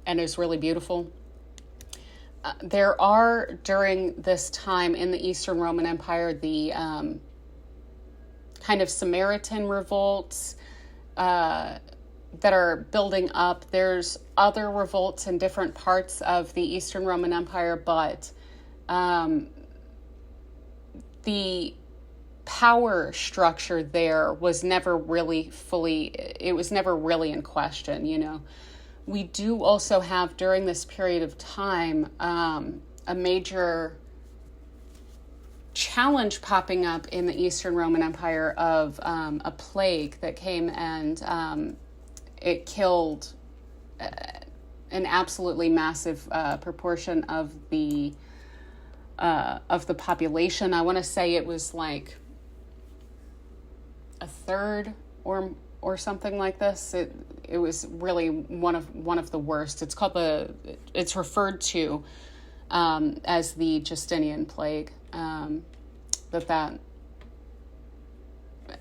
is really beautiful. There are, during this time in the Eastern Roman Empire, the kind of Samaritan revolts that are building up. There's other revolts in different parts of the Eastern Roman Empire, but the power structure there was never really in question, We do also have, during this period of time, a major challenge popping up in the Eastern Roman Empire of a plague that came and it killed an absolutely massive proportion of the population. I want to say it was like a third or something like this. It was really one of the worst. It's referred to as the Justinian plague. That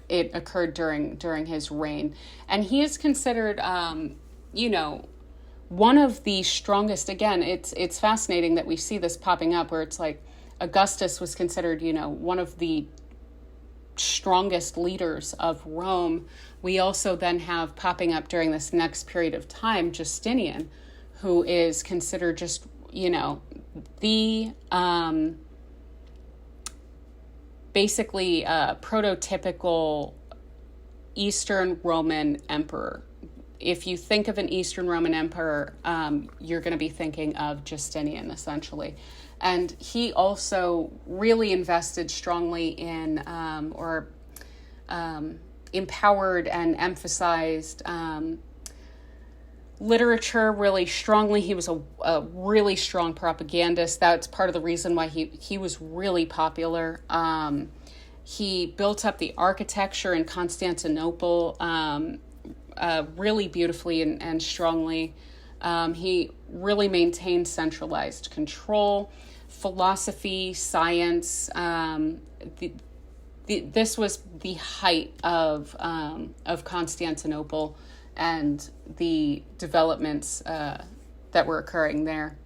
it occurred during his reign, and he is considered one of the strongest. Again, it's fascinating that we see this popping up where it's like Augustus was considered one of the strongest leaders of Rome. We also then have popping up during this next period of time Justinian, who is considered just the basically prototypical Eastern Roman emperor. If you think of an Eastern Roman emperor, you're going to be thinking of Justinian, essentially. And he also really invested strongly in empowered and emphasized literature really strongly. He was a really strong propagandist. That's part of the reason why he was really popular. He built up the architecture in Constantinople really beautifully and strongly. He really maintained centralized control, philosophy, science. This was the height of Constantinople and the developments that were occurring there.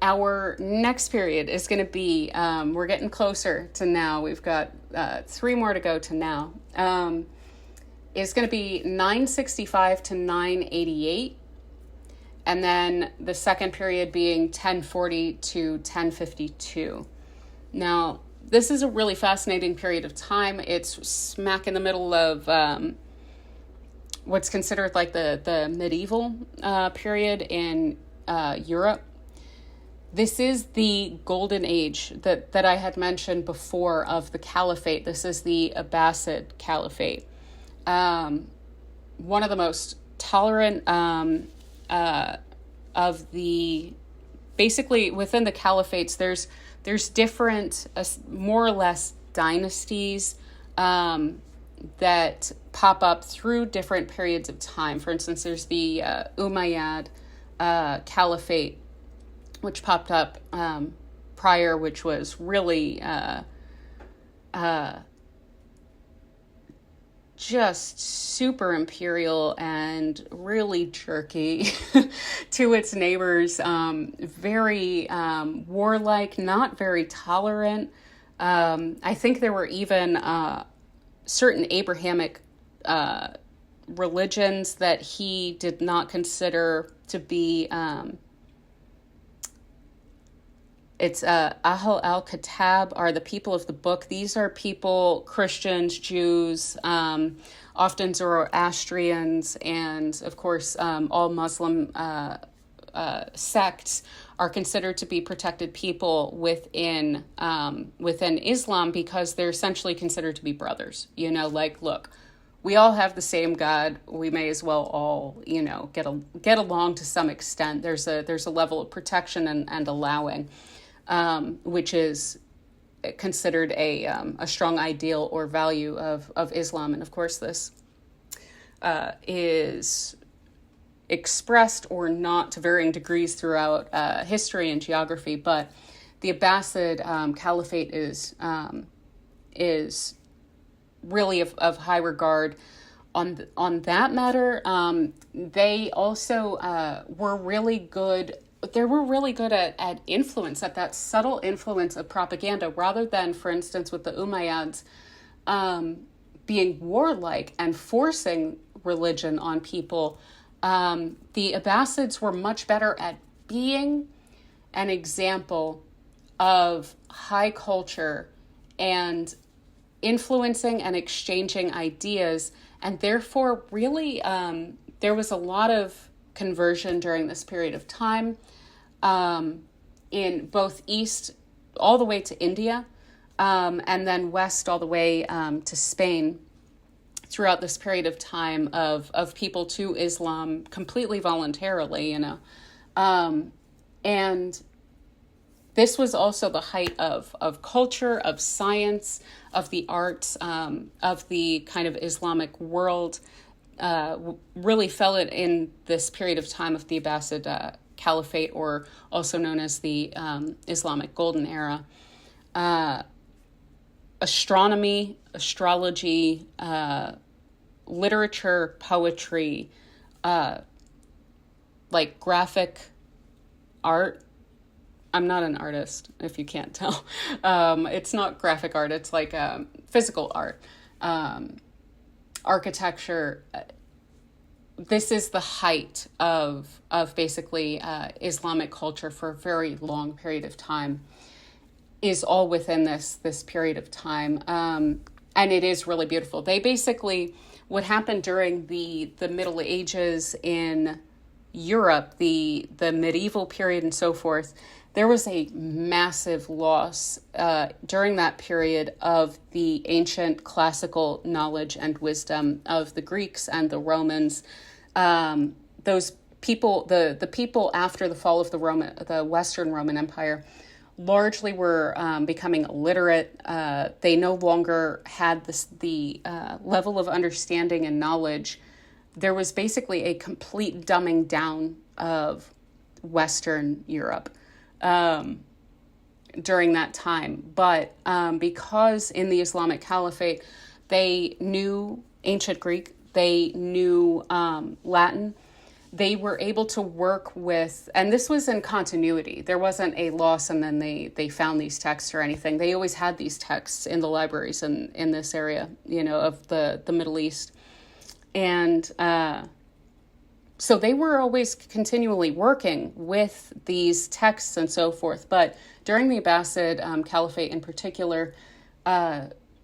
our next period is going to be, we're getting closer to now. We've got 3 more to go to now. Is going to be 965 to 988. And then the second period being 1040 to 1052. Now, this is a really fascinating period of time. It's smack in the middle of what's considered like the medieval period in Europe. This is the golden age that I had mentioned before of the caliphate. This is the Abbasid Caliphate. One of the most tolerant of the, basically within the caliphates, there's different, more or less dynasties that pop up through different periods of time. For instance, there's the Umayyad Caliphate, which popped up prior, which was really just super imperial and really jerky to its neighbors, very warlike, not very tolerant. I think there were even certain Abrahamic religions that he did not consider to be, it's Ahl al-Kitab, are the people of the book. These are people, Christians, Jews, often Zoroastrians, and of course all Muslim sects are considered to be protected people within Islam, because they're essentially considered to be brothers. You know, like, look, we all have the same God. We may as well all, you know, get along to some extent. There's a level of protection and allowing, which is considered a strong ideal or value of Islam. And of course, this is expressed or not to varying degrees throughout history and geography. But the Abbasid Caliphate is really of high regard on that matter. They also were really good. They were really good at influence, at that subtle influence of propaganda, rather than, for instance, with the Umayyads being warlike and forcing religion on people. The Abbasids were much better at being an example of high culture and influencing and exchanging ideas, and therefore really there was a lot of conversion during this period of time in both east all the way to India and then west all the way to Spain throughout this period of time of people to Islam completely voluntarily, you know. And this was also the height of culture, of science, of the arts, of the kind of Islamic world. Really fell it in this period of time of the Abbasid Caliphate, or also known as the Islamic Golden Era. Astronomy, astrology, literature, poetry, like graphic art. I'm not an artist, if you can't tell. It's not graphic art. It's like physical art, architecture. This is the height of basically Islamic culture for a very long period of time, is all within this period of time. And it is really beautiful. They basically, what happened during the Middle Ages in Europe, the medieval period and so forth, there was a massive loss during that period of the ancient classical knowledge and wisdom of the Greeks and the Romans. Those people, the people after the fall of the Western Roman Empire, largely were becoming illiterate. They no longer had the level of understanding and knowledge. There was basically a complete dumbing down of Western Europe during that time. But because in the Islamic Caliphate, they knew ancient Greek, they knew Latin, they were able to work with, and this was in continuity. There wasn't a loss and then they found these texts or anything. They always had these texts in the libraries in this area, of the Middle East. And so they were always continually working with these texts and so forth. But during the Abbasid Caliphate in particular,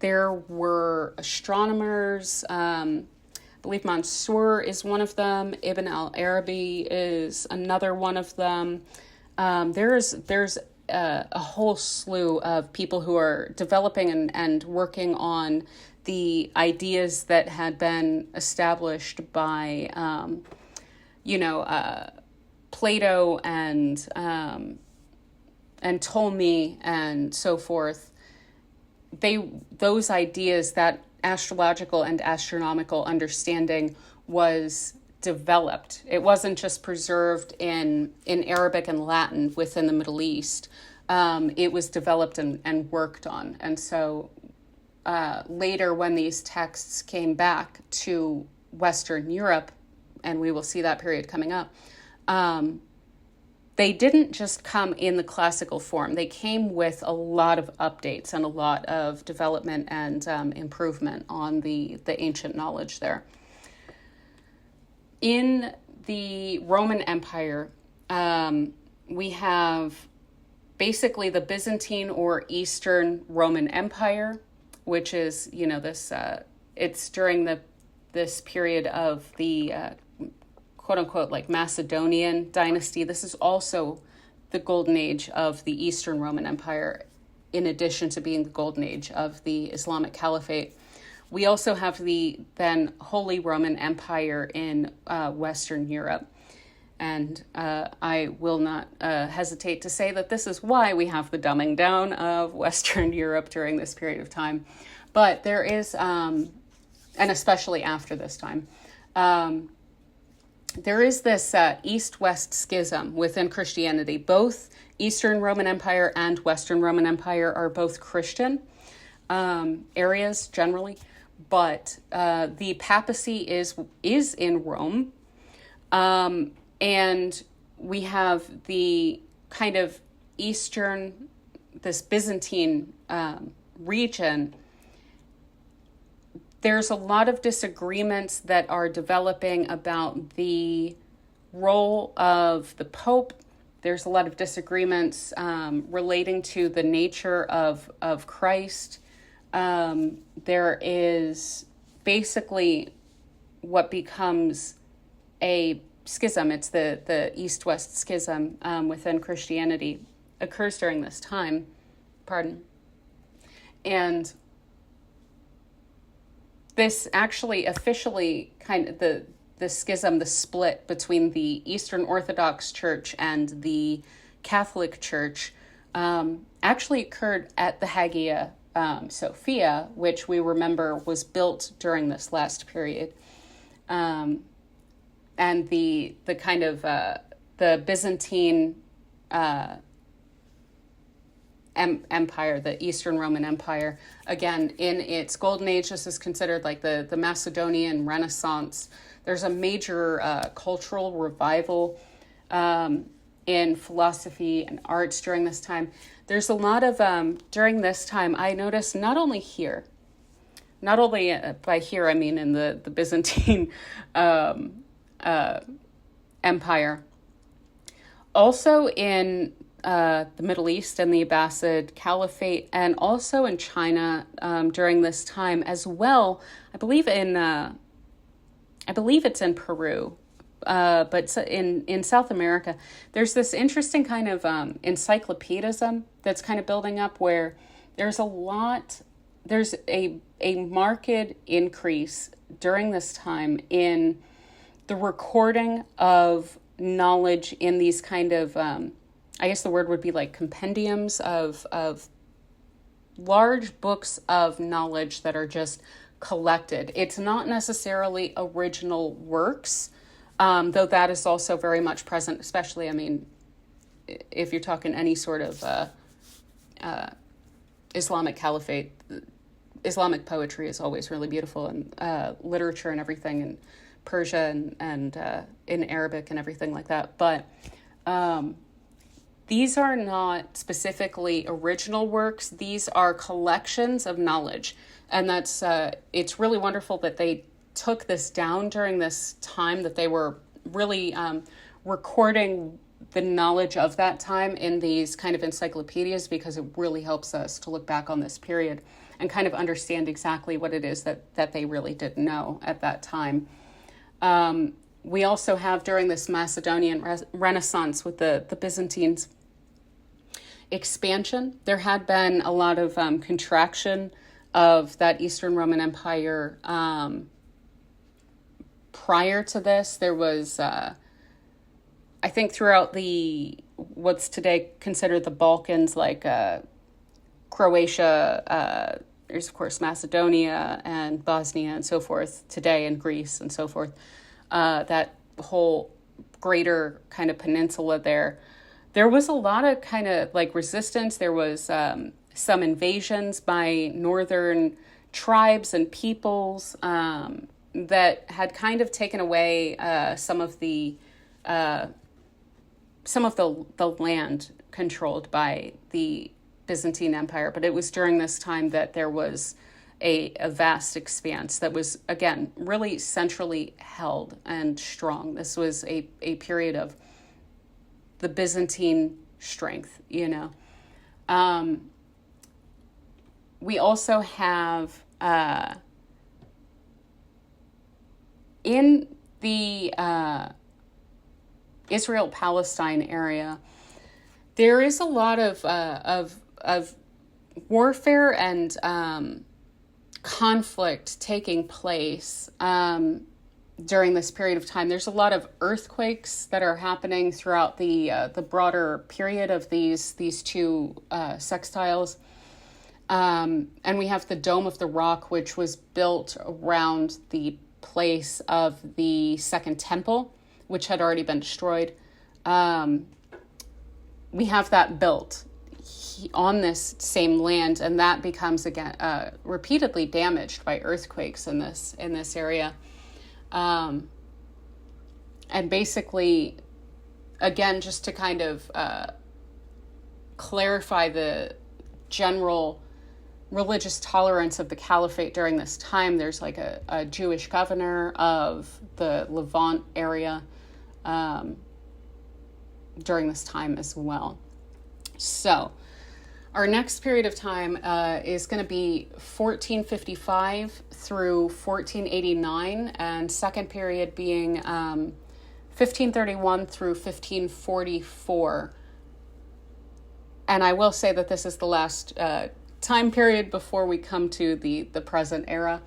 there were astronomers. I believe Mansour is one of them. Ibn al-Arabi is another one of them. There's a whole slew of people who are developing and working on the ideas that had been established by, Plato and Ptolemy and so forth. Those ideas, that astrological and astronomical understanding was developed. It wasn't just preserved in Arabic and Latin within the Middle East. It was developed and worked on. And so later, when these texts came back to Western Europe, and we will see that period coming up, they didn't just come in the classical form. They came with a lot of updates and a lot of development and improvement on the ancient knowledge there. In the Roman Empire, we have basically the Byzantine or Eastern Roman Empire, which is, this, it's during this period of the quote unquote, like Macedonian dynasty. This is also the golden age of the Eastern Roman Empire, in addition to being the golden age of the Islamic Caliphate. We also have the then Holy Roman Empire in Western Europe. And I will not hesitate to say that this is why we have the dumbing down of Western Europe during this period of time. But there is, and especially after this time, there is this East-West schism within Christianity. Both Eastern Roman Empire and Western Roman Empire are both Christian areas generally, but the papacy is in Rome, and we have the kind of Eastern, this Byzantine region. There's a lot of disagreements that are developing about the role of the Pope. There's a lot of disagreements relating to the nature of Christ. There is basically what becomes a schism. It's the East-West schism within Christianity occurs during this time. And this actually officially kind of the schism, the split between the Eastern Orthodox Church and the Catholic Church actually occurred at the Hagia Sophia, which we remember was built during this last period. And the kind of the Byzantine Empire, the Eastern Roman Empire, again, in its golden age, this is considered like the Macedonian Renaissance. There's a major cultural revival in philosophy and arts during this time. There's a lot of, during this time, I noticed not only by here, I mean in the Byzantine Empire, also in the Middle East and the Abbasid Caliphate, and also in China during this time as well. I believe it's in Peru, but in South America, there's this interesting kind of encyclopedism that's kind of building up, where there's a marked increase during this time in the recording of knowledge in these kind of I guess the word would be like compendiums of large books of knowledge that are just collected. It's not necessarily original works, though that is also very much present, especially, I mean, if you're talking any sort of Islamic Caliphate. Islamic poetry is always really beautiful, and literature and everything, Persia and in Arabic and everything like that. But these are not specifically original works. These are collections of knowledge. And that's it's really wonderful that they took this down during this time, that they were really recording the knowledge of that time in these kind of encyclopedias, because it really helps us to look back on this period and kind of understand exactly what it is that they really did know at that time. We also have, during this Macedonian Renaissance with the Byzantines, expansion. There had been a lot of contraction of that Eastern Roman Empire. Prior to this, there was, I think throughout what's today considered the Balkans, like Croatia, there's of course Macedonia and Bosnia and so forth today, and Greece and so forth, that whole greater kind of peninsula there was a lot of kind of like resistance. There was some invasions by northern tribes and peoples that had kind of taken away some of the land controlled by the Byzantine Empire. But it was during this time that there was a vast expanse that was, again, really centrally held and strong. This was a period of the Byzantine strength, you know. We also have in the Israel-Palestine area, there is a lot of warfare and conflict taking place during this period of time. There's a lot of earthquakes that are happening throughout the broader period of these two sextiles. And we have the Dome of the Rock, which was built around the place of the Second Temple, which had already been destroyed. We have that built on this same land, and that becomes again repeatedly damaged by earthquakes in this area. And basically, again, just to kind of clarify the general religious tolerance of the caliphate during this time, there's like a Jewish governor of the Levant area during this time as well. So our next period of time is going to be 1455 through 1489, and second period being 1531 through 1544. And I will say that this is the last time period before we come to the present era.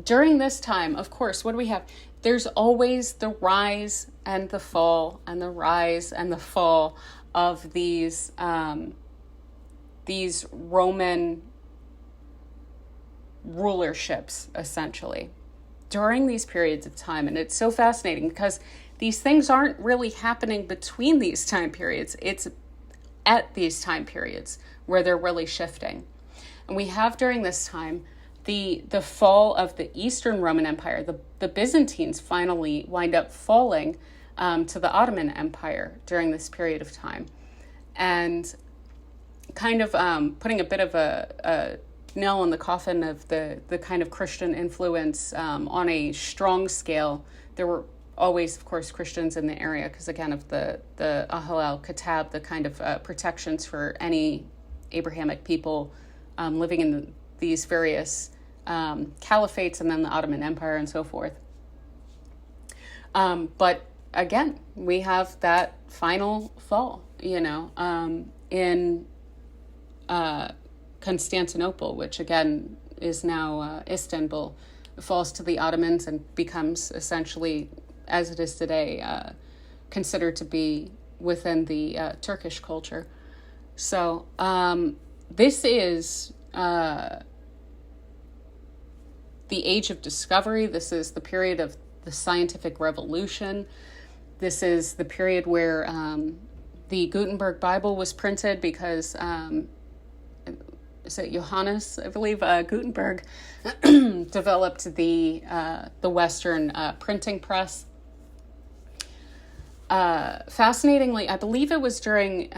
During this time, of course, what do we have? There's always the rise and the fall, and the rise and the fall of these Roman rulerships, essentially, during these periods of time. And it's so fascinating because these things aren't really happening between these time periods. It's at these time periods where they're really shifting. And we have during this time the fall of the Eastern Roman Empire. The Byzantines finally wind up falling to the Ottoman Empire during this period of time, and kind of putting a bit of a nail in the coffin of the kind of Christian influence on a strong scale. There were always, of course, Christians in the area because, again, of the Ahl al-Kitab, the kind of protections for any Abrahamic people living in these various caliphates, and then the Ottoman Empire and so forth. But again, we have that final fall, in Constantinople, which again is now Istanbul. It falls to the Ottomans and becomes essentially, as it is today, considered to be within the Turkish culture. So this is the age of discovery. This is the period of the scientific revolution. This is the period where the Gutenberg Bible was printed, because is it Johannes, I believe, Gutenberg, developed the Western printing press. Fascinatingly, I believe it was during,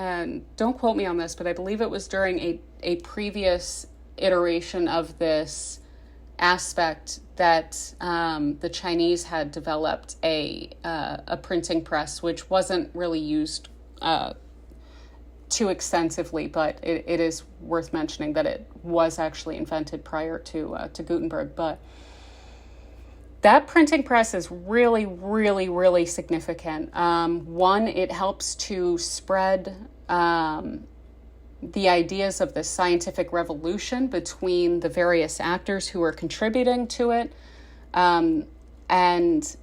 don't quote me on this, but I believe it was during a previous iteration of this aspect that the Chinese had developed a printing press, which wasn't really used too extensively, but it is worth mentioning that it was actually invented prior to Gutenberg. But that printing press is really, really, really significant. One, it helps to spread the ideas of the scientific revolution between the various actors who are contributing to it, and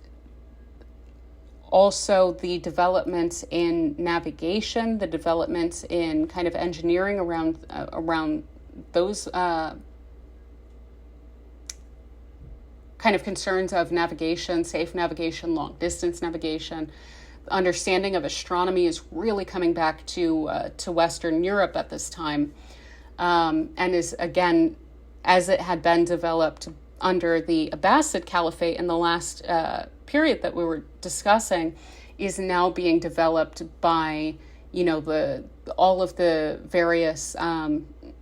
also the developments in navigation, the developments in kind of engineering around those kind of concerns of navigation, safe navigation, long distance navigation. Understanding of astronomy is really coming back to Western Europe at this time, and is, again, as it had been developed under the Abbasid Caliphate in the last period that we were discussing, is now being developed by, all of the various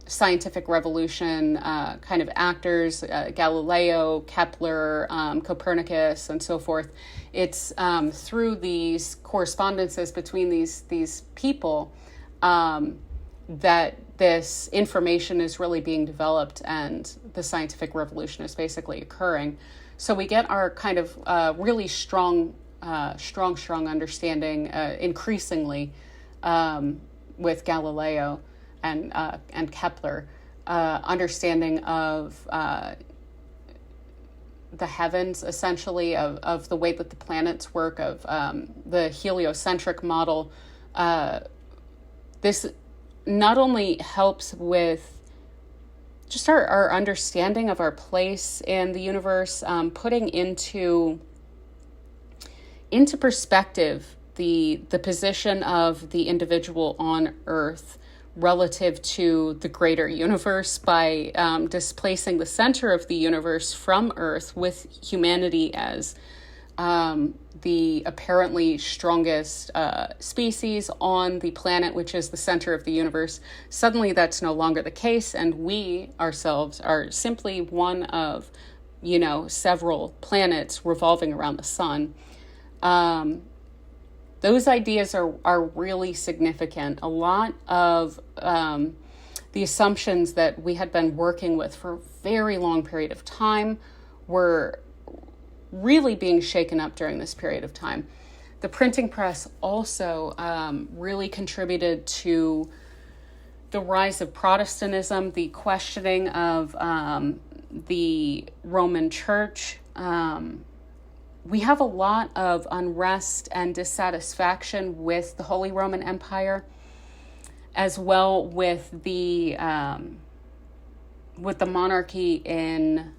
scientific revolution kind of actors, Galileo, Kepler, Copernicus, and so forth. It's through these correspondences between these people that this information is really being developed and the scientific revolution is basically occurring. So we get our kind of really strong understanding increasingly with Galileo and Kepler, understanding of the heavens, essentially, of the way that the planets work, of the heliocentric model. This not only helps with just our understanding of our place in the universe, putting into perspective the position of the individual on Earth relative to the greater universe by displacing the center of the universe from Earth, with humanity as the apparently strongest species on the planet, which is the center of the universe. Suddenly that's no longer the case, and we ourselves are simply one of, several planets revolving around the sun. Those ideas are really significant. A lot of the assumptions that we had been working with for a very long period of time were really being shaken up during this period of time. The printing press also really contributed to the rise of Protestantism, the questioning of the Roman Church. We have a lot of unrest and dissatisfaction with the Holy Roman Empire, as well with the monarchy in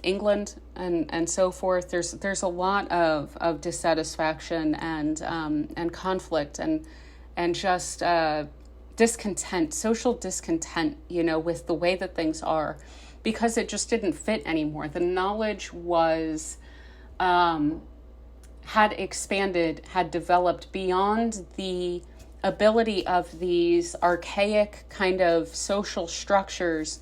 England and so forth. There's a lot of dissatisfaction and conflict and just discontent, social discontent, with the way that things are, because it just didn't fit anymore. The knowledge was had expanded, had developed beyond the ability of these archaic kind of social structures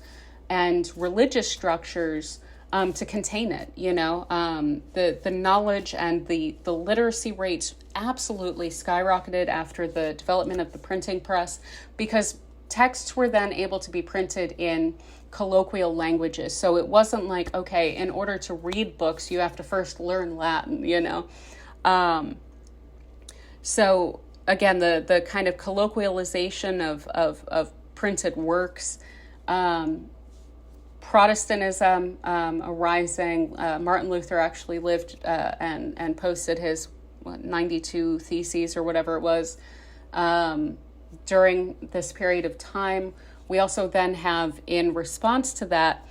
and religious structures to contain it. The knowledge and the literacy rates absolutely skyrocketed after the development of the printing press, because texts were then able to be printed in colloquial languages. So it wasn't like, okay, in order to read books, you have to first learn Latin, So again, the kind of colloquialization of printed works, Protestantism arising. Martin Luther actually lived and posted his 92 theses or whatever it was during this period of time. We also then have, in response to that,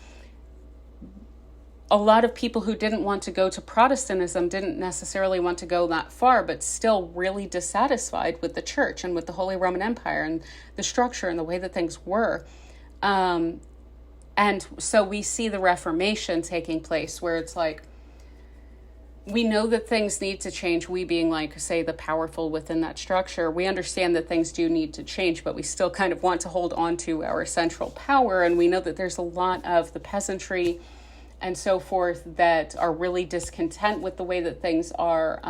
a lot of people who didn't want to go to Protestantism didn't necessarily want to go that far, but still really dissatisfied with the church and with the Holy Roman Empire and the structure and the way that things were. And so we see the Reformation taking place, where it's like, we know that things need to change. We being like, say, the powerful within that structure, we understand that things do need to change, but we still kind of want to hold on to our central power. And we know that there's a lot of the peasantry and so forth that are really discontent with the way that things are.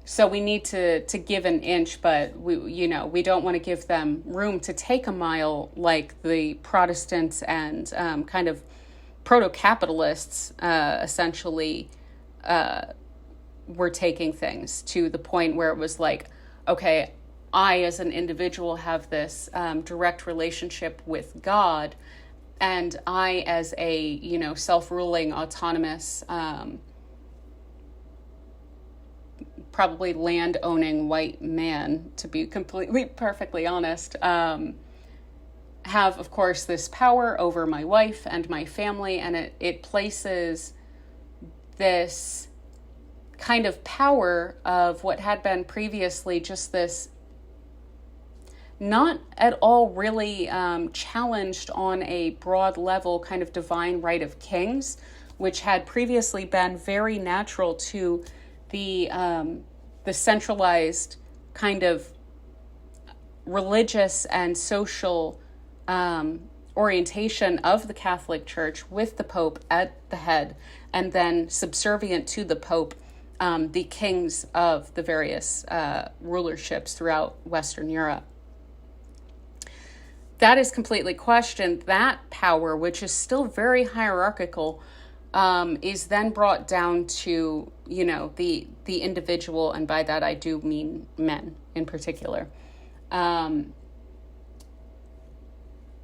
So we need to give an inch, but we don't want to give them room to take a mile like the Protestants and kind of proto-capitalists essentially were taking things, to the point where it was like, okay, I as an individual have this direct relationship with God, and I as a self-ruling, autonomous, probably land-owning white man, to be completely perfectly honest, have, of course, this power over my wife and my family, and it places this kind of power of what had been previously just this not at all really challenged on a broad level kind of divine right of kings, which had previously been very natural to the centralized kind of religious and social orientation of the Catholic Church, with the Pope at the head, and then subservient to the Pope, the kings of the various rulerships throughout Western Europe. That is completely questioned. That power, which is still very hierarchical, is then brought down to, the individual, and by that I do mean men in particular.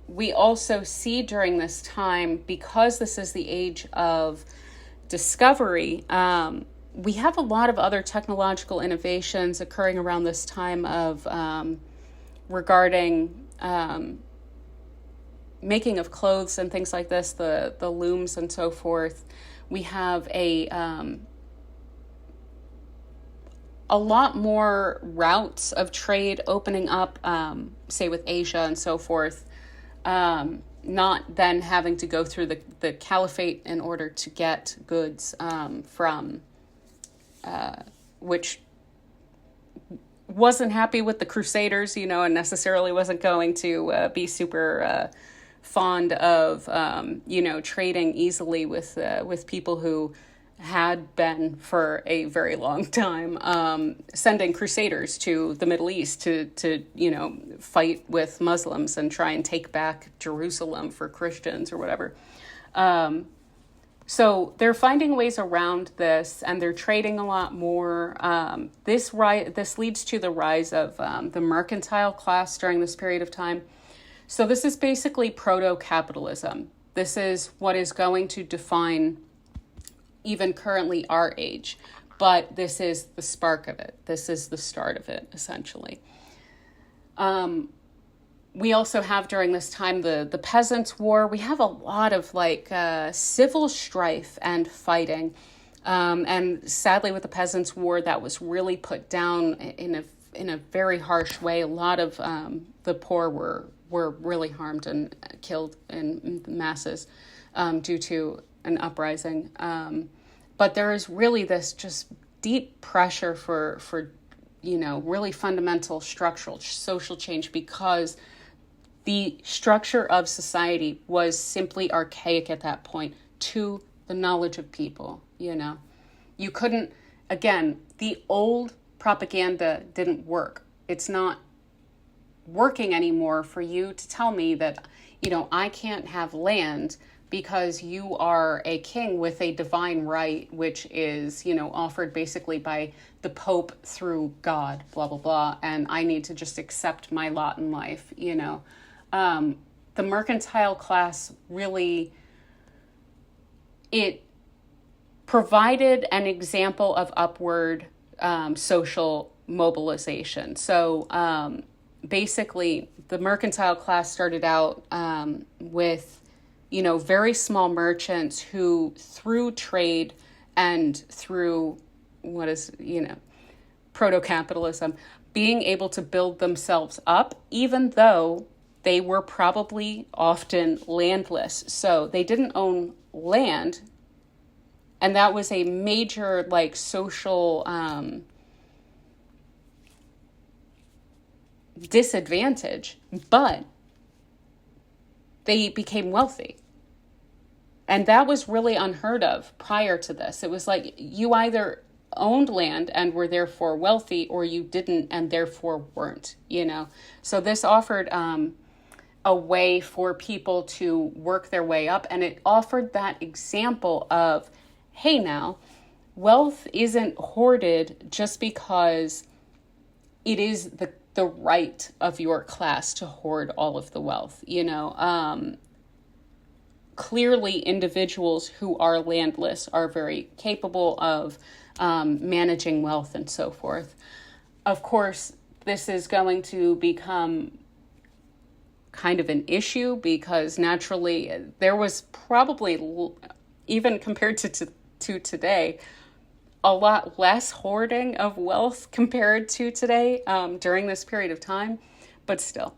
We also see during this time, because this is the age of discovery, we have a lot of other technological innovations occurring around this time of regarding making of clothes and things like this, the looms and so forth. We have a lot more routes of trade opening up, say with Asia and so forth, not then having to go through the caliphate in order to get goods from, which wasn't happy with the Crusaders, and necessarily wasn't going to be super fond of, trading easily with people who had been for a very long time sending crusaders to the Middle East to fight with Muslims and try and take back Jerusalem for Christians or whatever. So they're finding ways around this, and they're trading a lot more. This leads to the rise of the mercantile class during this period of time. So this is basically proto-capitalism. This is what is going to define even currently our age, but this is the spark of it. This is the start of it, essentially. We also have during this time the Peasants' War. We have a lot of civil strife and fighting, and sadly with the Peasants' War, that was really put down in a very harsh way. A lot of the poor were really harmed and killed in masses due to an uprising. But there is really this just deep pressure for really fundamental structural social change, because the structure of society was simply archaic at that point to the knowledge of people. You couldn't, again, the old propaganda didn't work. It's not working anymore for you to tell me that, I can't have land because you are a king with a divine right, which is, offered basically by the Pope through God, blah, blah, blah. And I need to just accept my lot in life, The mercantile class really, it provided an example of upward social mobilization. So basically, the mercantile class started out with very small merchants who, through trade and through what is, proto-capitalism, being able to build themselves up, even though they were probably often landless. So they didn't own land, and that was a major social disadvantage, but they became wealthy. And that was really unheard of prior to this. It was like you either owned land and were therefore wealthy, or you didn't and therefore weren't, So this offered a way for people to work their way up, and it offered that example of, hey, now, wealth isn't hoarded just because it is the right of your class to hoard all of the wealth, Clearly, individuals who are landless are very capable of managing wealth and so forth. Of course, this is going to become kind of an issue because naturally there was probably, even compared to today, a lot less hoarding of wealth compared to today during this period of time. But still,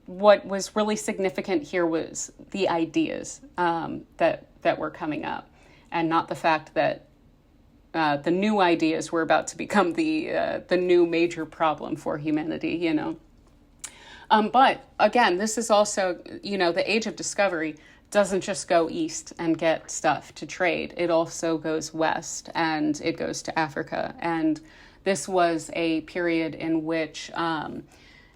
what was really significant here was the ideas that were coming up, and not the fact that the new ideas were about to become the new major problem for humanity, But again, this is also, the age of discovery doesn't just go east and get stuff to trade. It also goes west, and it goes to Africa. And this was a period in which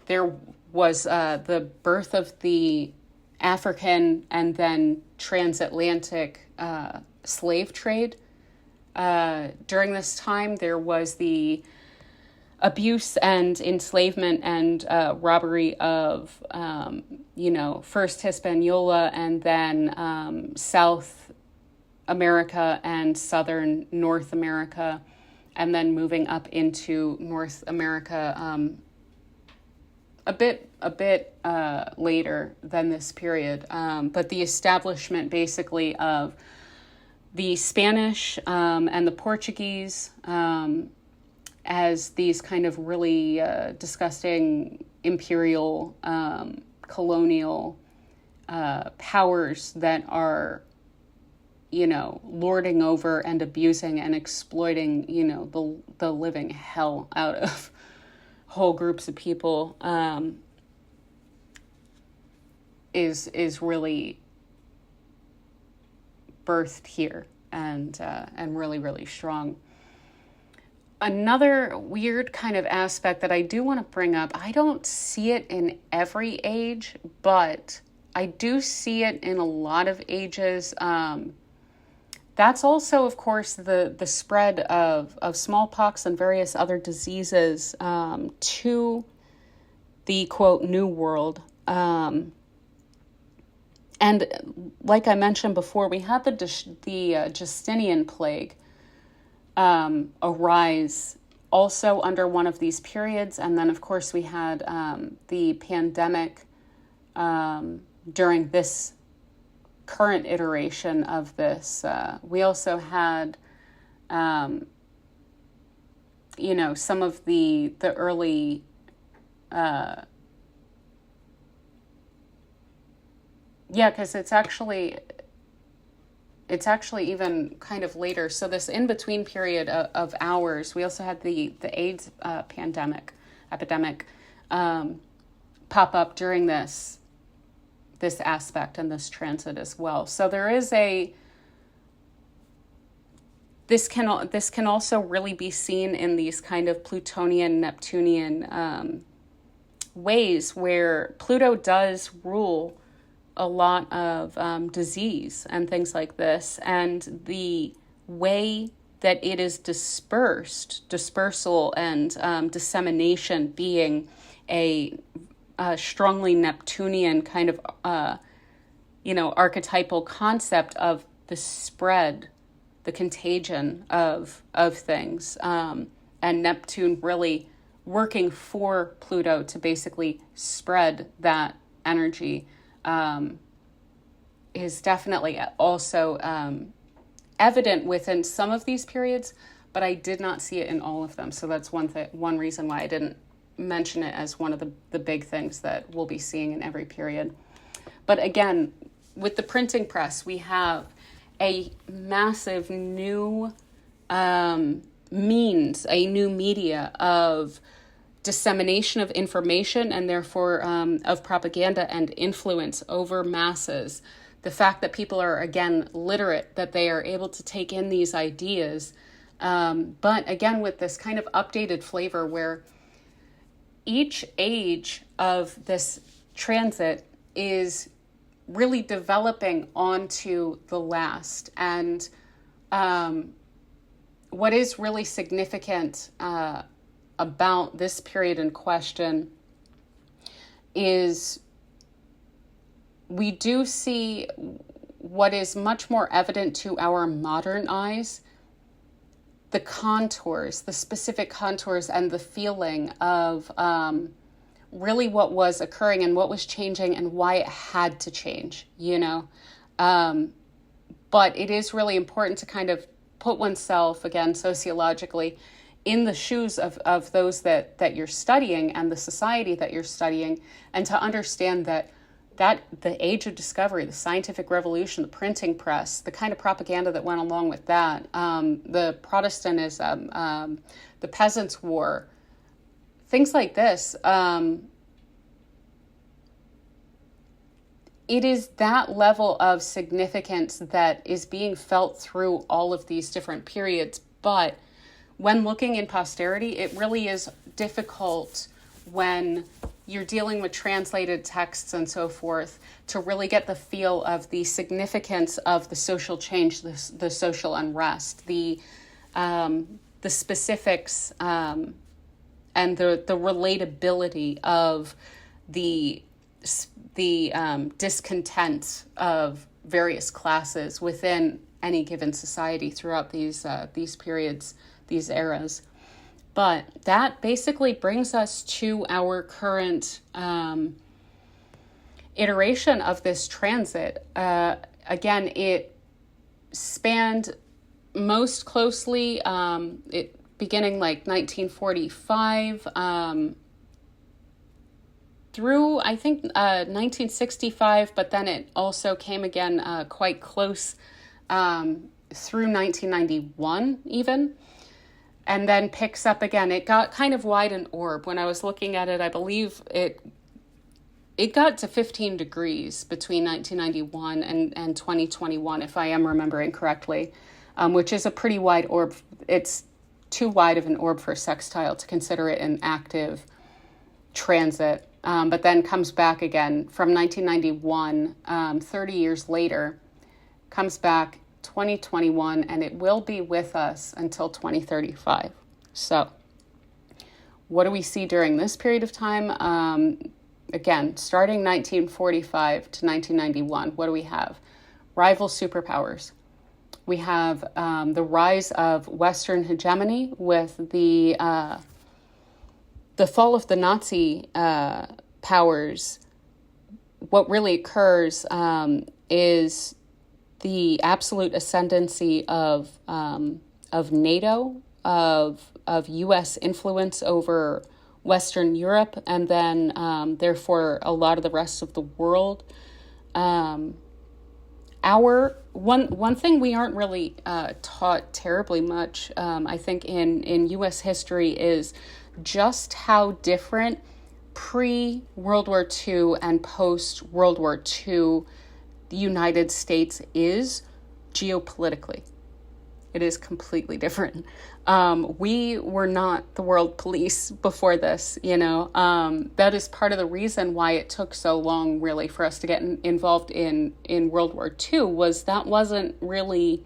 there was the birth of the African and then transatlantic slave trade. During this time, there was the abuse and enslavement and robbery of, first Hispaniola and then South America and Southern North America, and then moving up into North America a bit later than this period. But the establishment basically of the Spanish and the Portuguese as these kind of really disgusting imperial colonial powers that are, lording over and abusing and exploiting, the living hell out of whole groups of people, is really birthed here and really, really strong. Another weird kind of aspect that I do want to bring up, I don't see it in every age, but I do see it in a lot of ages. That's also, of course, the spread of smallpox and various other diseases to the, quote, New World. And like I mentioned before, we had the Justinian plague arise also under one of these periods. And then, of course, we had the pandemic during this current iteration of this. We also had, some of the early, because it's actually even kind of later. So this in-between period of ours, we also had the AIDS epidemic pop up during this aspect and this transit as well. So there is this can also really be seen in these kind of Plutonian, Neptunian ways where Pluto does rule a lot of disease and things like this, and the way that it is dispersal and dissemination being a strongly Neptunian kind of, archetypal concept of the spread, the contagion of things, and Neptune really working for Pluto to basically spread that energy is definitely also evident within some of these periods, but I did not see it in all of them. So that's one reason why I didn't mention it as one of the big things that we'll be seeing in every period. But again, with the printing press, we have a massive new means, a new media of dissemination of information and therefore of propaganda and influence over masses. The fact that people are, again, literate, that they are able to take in these ideas, but again, with this kind of updated flavor where each age of this transit is really developing onto the last. And what is really significant about this period in question is we do see what is much more evident to our modern eyes, the contours, the specific contours and the feeling of really what was occurring and what was changing and why it had to change, But it is really important to kind of put oneself, again, sociologically, in the shoes of those that you're studying and the society that you're studying, and to understand that the age of discovery, the scientific revolution, the printing press, the kind of propaganda that went along with that, the Protestantism, the Peasants' War, things like this, it is that level of significance that is being felt through all of these different periods. But when looking in posterity, it really is difficult when you're dealing with translated texts and so forth to really get the feel of the significance of the social change, the social unrest, the specifics and the relatability of the discontent of various classes within any given society throughout these periods, these eras. But that basically brings us to our current iteration of this transit. Again, it spanned most closely, it beginning like 1945 through, I think, 1965, but then it also came again quite close through 1991 even. And then picks up again. It got kind of wide an orb. When I was looking at it, I believe it got to 15 degrees between 1991 and 2021, if I am remembering correctly, which is a pretty wide orb. It's too wide of an orb for sextile to consider it an active transit, but then comes back again from 1991, 30 years later, comes back 2021, and it will be with us until 2035. So what do we see during this period of time? Again, starting 1945 to 1991, what do we have? Rival superpowers. We have the rise of Western hegemony with the fall of the Nazi powers. What really occurs is the absolute ascendancy of NATO, of U.S. influence over Western Europe, and then therefore a lot of the rest of the world. Our one thing we aren't really taught terribly much, I think, in U.S. history is just how different pre-World War II and post-World War II the United States is geopolitically. It is completely different. We were not the world police before this, That is part of the reason why it took so long, really, for us to get involved in World War II, was that wasn't really...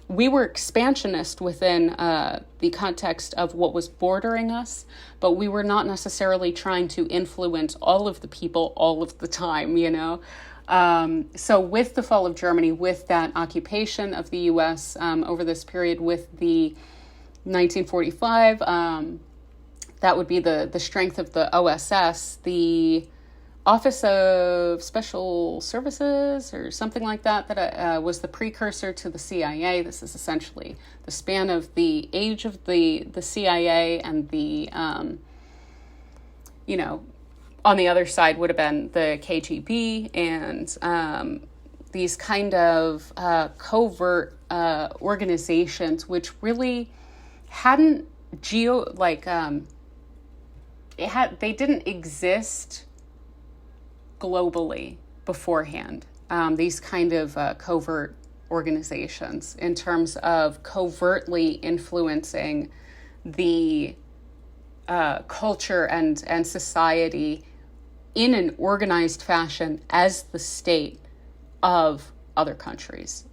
We were expansionist within the context of what was bordering us, but we were not necessarily trying to influence all of the people all of the time, So with the fall of Germany, with that occupation of the U.S. Over this period, with the 1945, that would be the strength of the OSS, the Office of Special Services or something like that, was the precursor to the CIA. This is essentially the span of the age of the CIA, and the, on the other side would have been the KGB, and these kind of covert organizations, which really hadn't they didn't exist globally beforehand. These kind of covert organizations, in terms of covertly influencing the culture and society in an organized fashion as the state of other countries.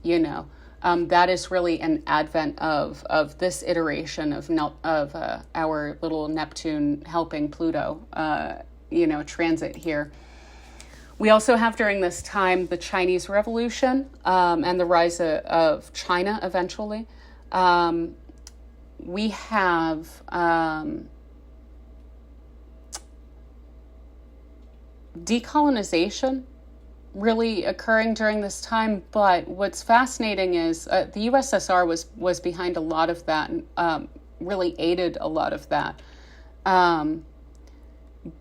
That is really an advent of this iteration of our little Neptune helping Pluto, transit here. We also have during this time the Chinese Revolution, and the rise of China eventually. We have decolonization really occurring during this time. But what's fascinating is the USSR was behind a lot of that, and really aided a lot of that.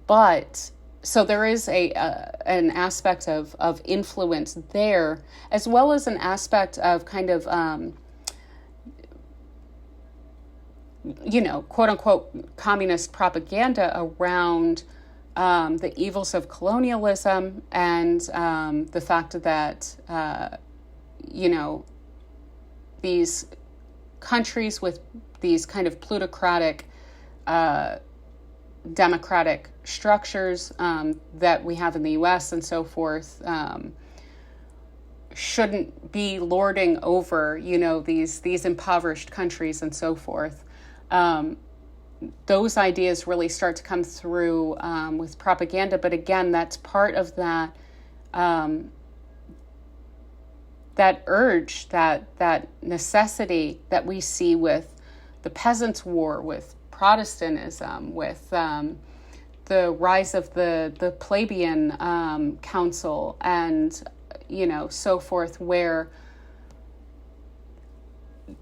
But so there is an aspect of influence there, as well as an aspect of kind of, quote unquote, communist propaganda around the evils of colonialism, and the fact that, these countries with these kind of plutocratic, democratic structures that we have in the U.S. and so forth shouldn't be lording over, these impoverished countries and so forth. Those ideas really start to come through with propaganda, but again, that's part of that that urge, that necessity that we see with the Peasants' War, with Protestantism, with the rise of the plebeian council, and so forth, where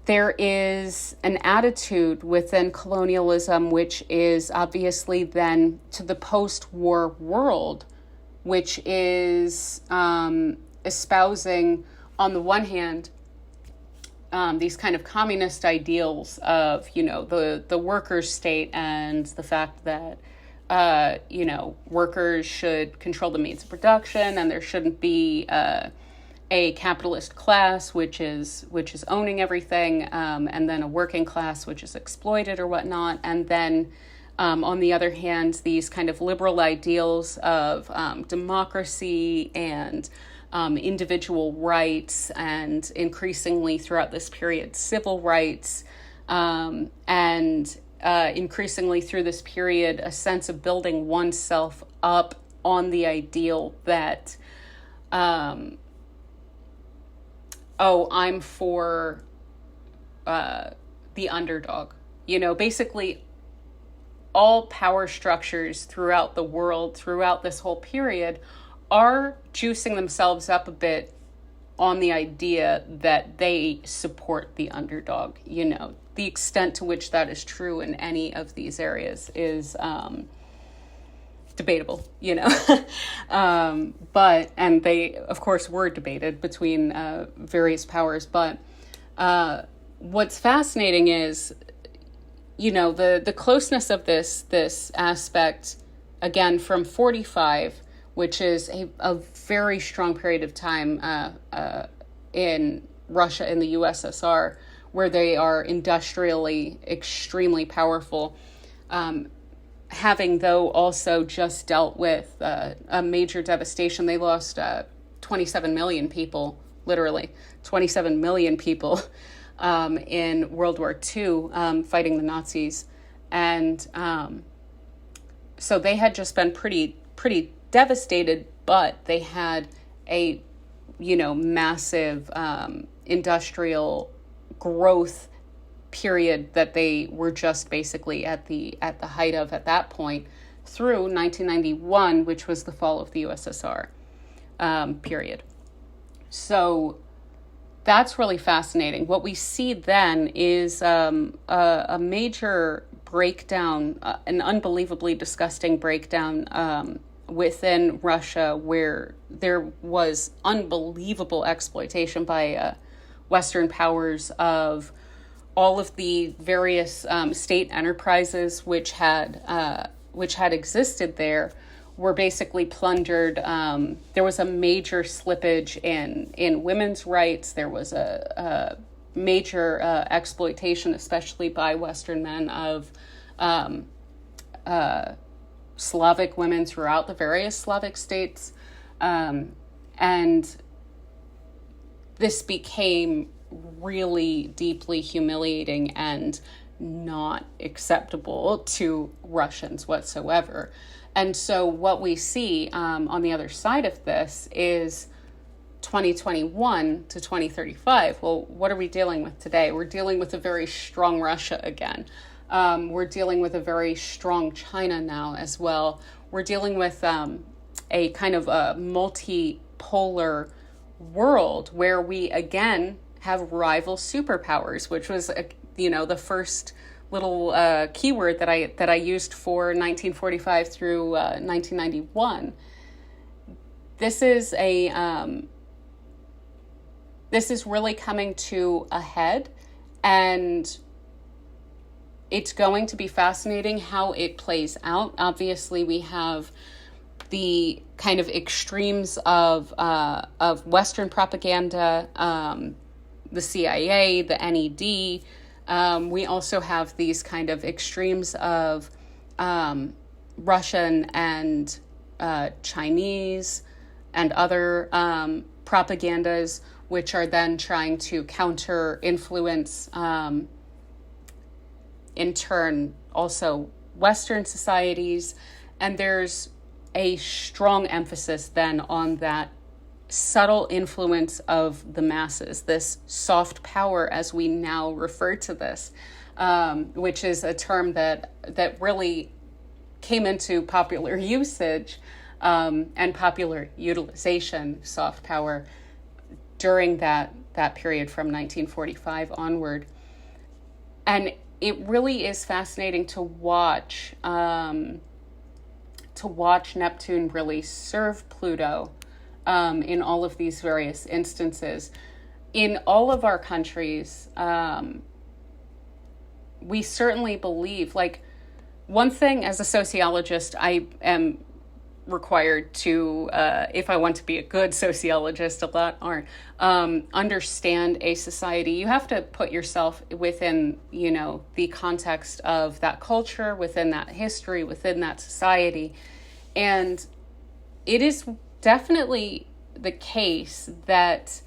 there is an attitude within colonialism which is obviously then to the post-war world, which is espousing, on the one hand, these kind of communist ideals of, the workers' state, and the fact that, workers should control the means of production, and there shouldn't be a capitalist class which is owning everything, and then a working class which is exploited or whatnot. And then on the other hand, these kind of liberal ideals of democracy and individual rights, and increasingly throughout this period, civil rights, and increasingly through this period, a sense of building oneself up on the ideal that I'm for the underdog. Basically all power structures throughout the world, throughout this whole period, are juicing themselves up a bit on the idea that they support the underdog. The extent to which that is true in any of these areas is debatable, but, and they, of course, were debated between various powers. But what's fascinating is, the closeness of this aspect, again, from 45, which is a very strong period of time in Russia and the USSR, where they are industrially extremely powerful, having, though, also just dealt with a major devastation. They lost 27 million people, literally 27 million people in World War II, fighting the Nazis. And so they had just been pretty devastated, but they had a, massive industrial growth period that they were just basically at the height of at that point. through 1991, which was the fall of the USSR, period. So that's really fascinating. What we see then is a major breakdown, an unbelievably disgusting breakdown within Russia, where there was unbelievable exploitation by Western powers of all of the various state enterprises which had existed there. Were basically plundered. There was a major slippage in women's rights. There was a major exploitation, especially by Western men, of Slavic women throughout the various Slavic states. And this became really deeply humiliating and not acceptable to Russians whatsoever. And so what we see on the other side of this is 2021 to 2035. Well, what are we dealing with today? We're dealing with a very strong Russia again. We're dealing with a very strong China now as well. We're dealing with a kind of a multipolar world where we again have rival superpowers, which was, the first little keyword that I used for 1945 through 1991. This is really coming to a head, and it's going to be fascinating how it plays out. Obviously, we have the kind of extremes of Western propaganda, the CIA, the NED. We also have these kind of extremes of Russian and Chinese and other propagandas, which are then trying to counter-influence, in turn, also Western societies. And there's a strong emphasis then on that subtle influence of the masses, this soft power, as we now refer to this, which is a term that really came into popular usage and popular utilization, soft power, during that period from 1945 onward. And it really is fascinating to watch Neptune really serve Pluto in all of these various instances. In all of our countries, we certainly believe, like, one thing as a sociologist, I am required to, if I want to be a good sociologist, a lot aren't, understand a society. You have to put yourself within, the context of that culture, within that history, within that society. And it is definitely the case that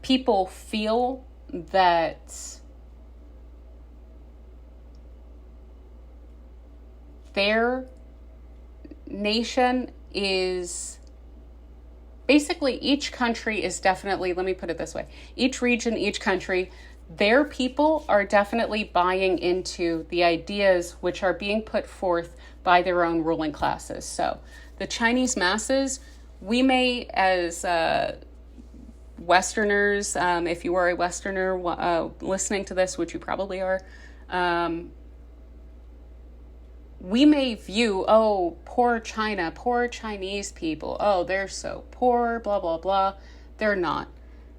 people feel that their nation is basically, each country is definitely, let me put it this way, each region, each country, their people are definitely buying into the ideas which are being put forth by their own ruling classes. So the Chinese masses, we may, as Westerners, if you are a Westerner listening to this, which you probably are, we may view, oh, poor China, poor Chinese people, oh, they're so poor, blah, blah, blah. They're not.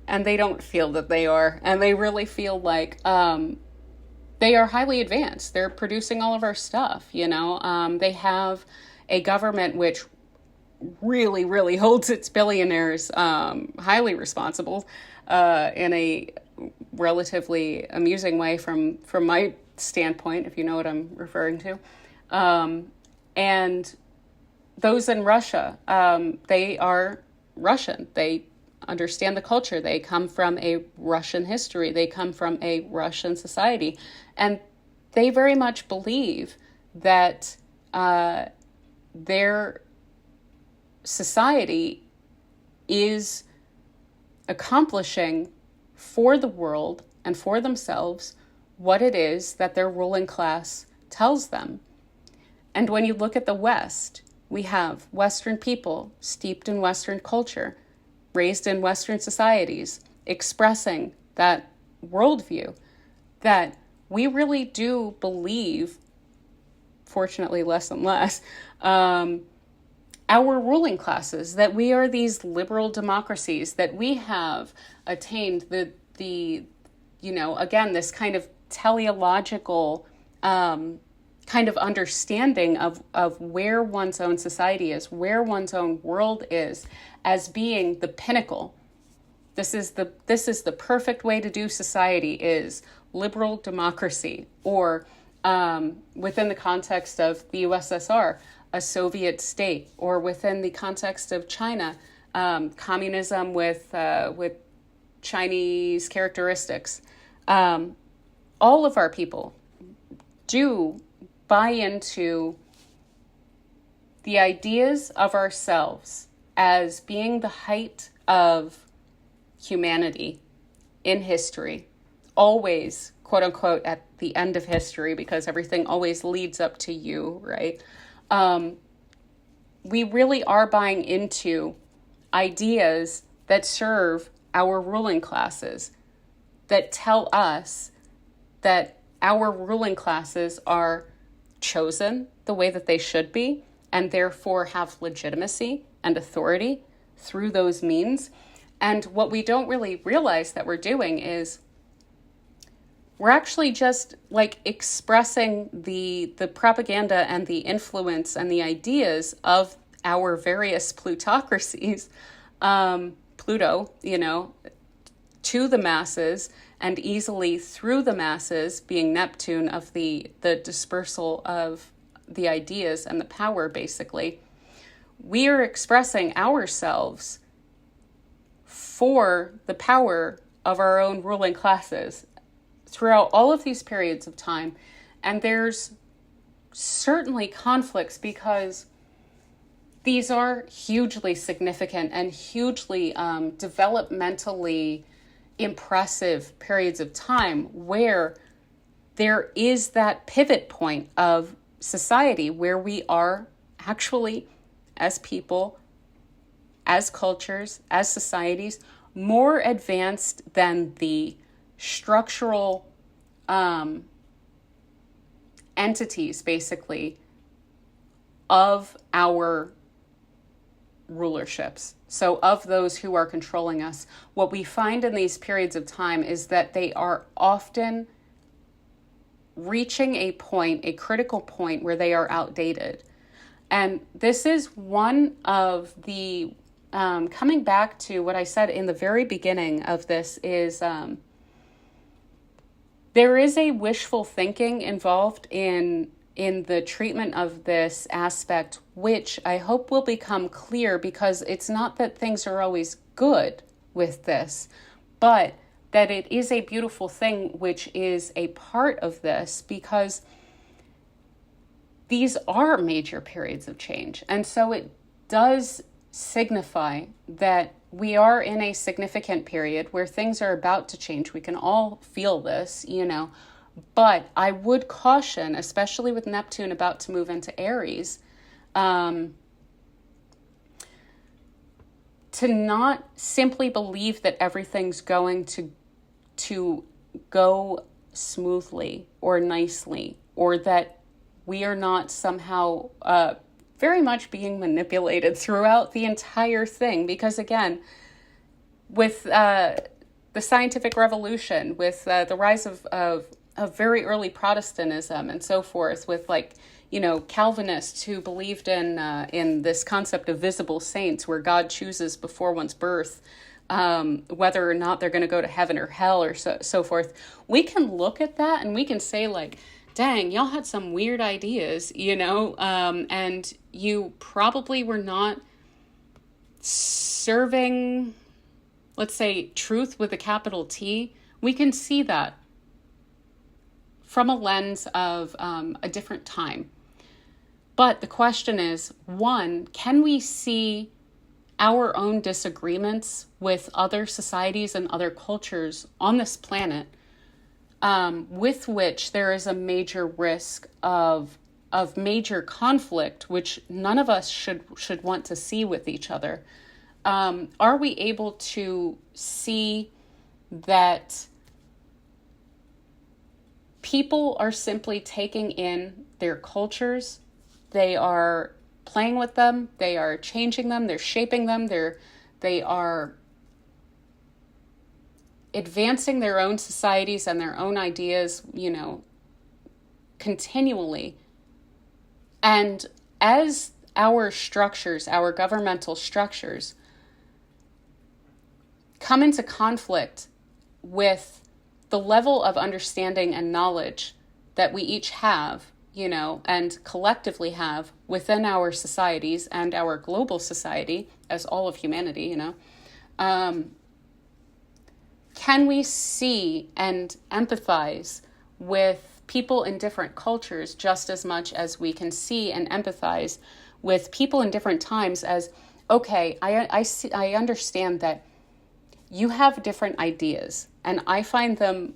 And they don't feel that they are. And they really feel like they are highly advanced. They're producing all of our stuff, They have a government which really, really holds its billionaires highly responsible in a relatively amusing way from my standpoint, if you know what I'm referring to. And those in Russia, they are Russian. They understand the culture. They come from a Russian history. They come from a Russian society. And they very much believe that their society is accomplishing for the world and for themselves what it is that their ruling class tells them. And when you look at the West, we have Western people steeped in Western culture, raised in Western societies, expressing that worldview that we really do believe, fortunately less and less, our ruling classes, that we are these liberal democracies, that we have attained the again, this kind of teleological kind of understanding of where one's own society is, where one's own world is, as being the pinnacle. This is the perfect way to do society, is liberal democracy, or within the context of the USSR, a Soviet state, or within the context of China, communism with Chinese characteristics. All of our people do buy into the ideas of ourselves as being the height of humanity in history, always, quote unquote, at the end of history, because everything always leads up to you, right? We really are buying into ideas that serve our ruling classes, that tell us that our ruling classes are chosen the way that they should be, and therefore have legitimacy and authority through those means. And what we don't really realize that we're doing is we're actually just like expressing the propaganda and the influence and the ideas of our various plutocracies, Pluto, to the masses, and easily through the masses, being Neptune, of the dispersal of the ideas and the power, basically. We are expressing ourselves for the power of our own ruling classes throughout all of these periods of time. And there's certainly conflicts, because these are hugely significant and hugely developmentally impressive periods of time where there is that pivot point of society where we are actually, as people, as cultures, as societies, more advanced than the structural entities, basically, of our rulerships. So of those who are controlling us, what we find in these periods of time is that they are often reaching a point, a critical point, where they are outdated. And this is one of the, coming back to what I said in the very beginning of this, is there is a wishful thinking involved in the treatment of this aspect, which I hope will become clear, because it's not that things are always good with this, but that it is a beautiful thing, which is a part of this, because these are major periods of change. And so it does signify that we are in a significant period where things are about to change. We can all feel this, but I would caution, especially with Neptune about to move into Aries, to not simply believe that everything's going to go smoothly or nicely, or that we are not somehow very much being manipulated throughout the entire thing. Because again, with the scientific revolution, with the rise of very early Protestantism and so forth, with Calvinists who believed in this concept of visible saints, where God chooses before one's birth whether or not they're going to go to heaven or hell, or so forth. We can look at that and we can say, like, dang, y'all had some weird ideas, and you probably were not serving, let's say, truth with a capital T. We can see that from a lens of a different time. But the question is, one, can we see our own disagreements with other societies and other cultures on this planet, with which there is a major risk of of major conflict, which none of us should want to see with each other, are we able to see that people are simply taking in their cultures, they are playing with them, they are changing them, they're shaping them, they are advancing their own societies and their own ideas, continually. And as our structures, our governmental structures, come into conflict with the level of understanding and knowledge that we each have, and collectively have within our societies and our global society as all of humanity, can we see and empathize with people in different cultures just as much as we can see and empathize with people in different times as, okay, I understand that you have different ideas and I find them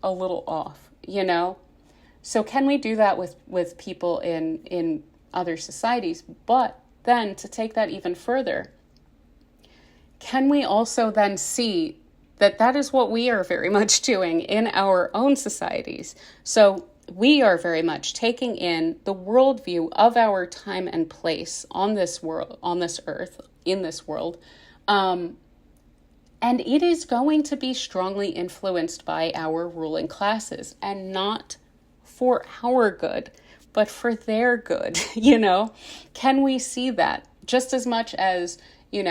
a little off, So can we do that with people in other societies? But then to take that even further, can we also then see that is what we are very much doing in our own societies? So we are very much taking in the worldview of our time and place on this world, on this earth, in this world. And it is going to be strongly influenced by our ruling classes, and not for our good, but for their good, Can we see that? Just as much as, in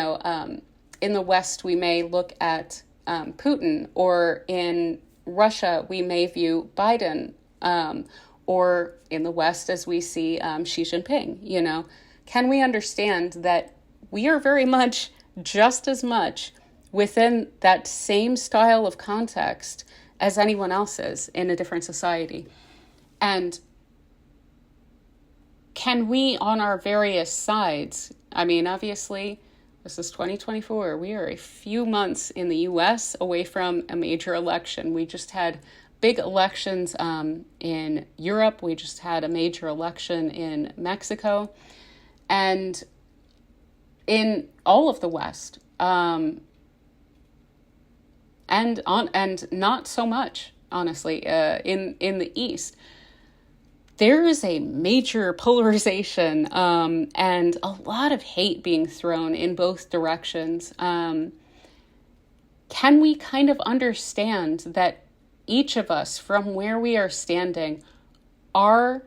the West, we may look at Putin, or in Russia, we may view Biden, or in the West, as we see Xi Jinping, Can we understand that we are very much, just as much, within that same style of context as anyone else is in a different society? And can we, on our various sides, obviously, this is 2024. We are a few months in the U.S. away from a major election. We just had big elections in Europe. We just had a major election in Mexico. And in all of the West, and not so much, honestly, in the East, there is a major polarization and a lot of hate being thrown in both directions. Can we kind of understand that each of us, from where we are standing, are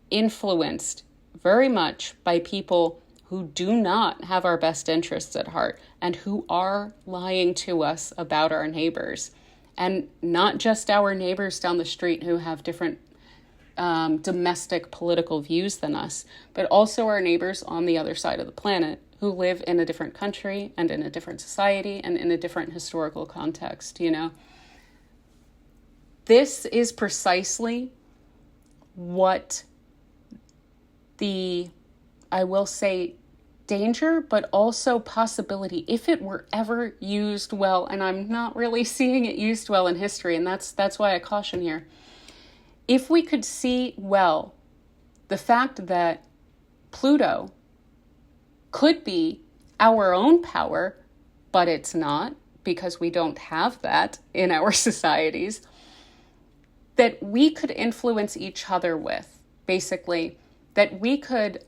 influenced very much by people who do not have our best interests at heart and who are lying to us about our neighbors? And not just our neighbors down the street who have different domestic political views than us, but also our neighbors on the other side of the planet who live in a different country and in a different society and in a different historical context, This is precisely what I will say, danger, but also possibility, if it were ever used well, and I'm not really seeing it used well in history, and that's why I caution here. If we could see well the fact that Pluto could be our own power, but it's not, because we don't have that in our societies, that we could influence each other with, basically, that we could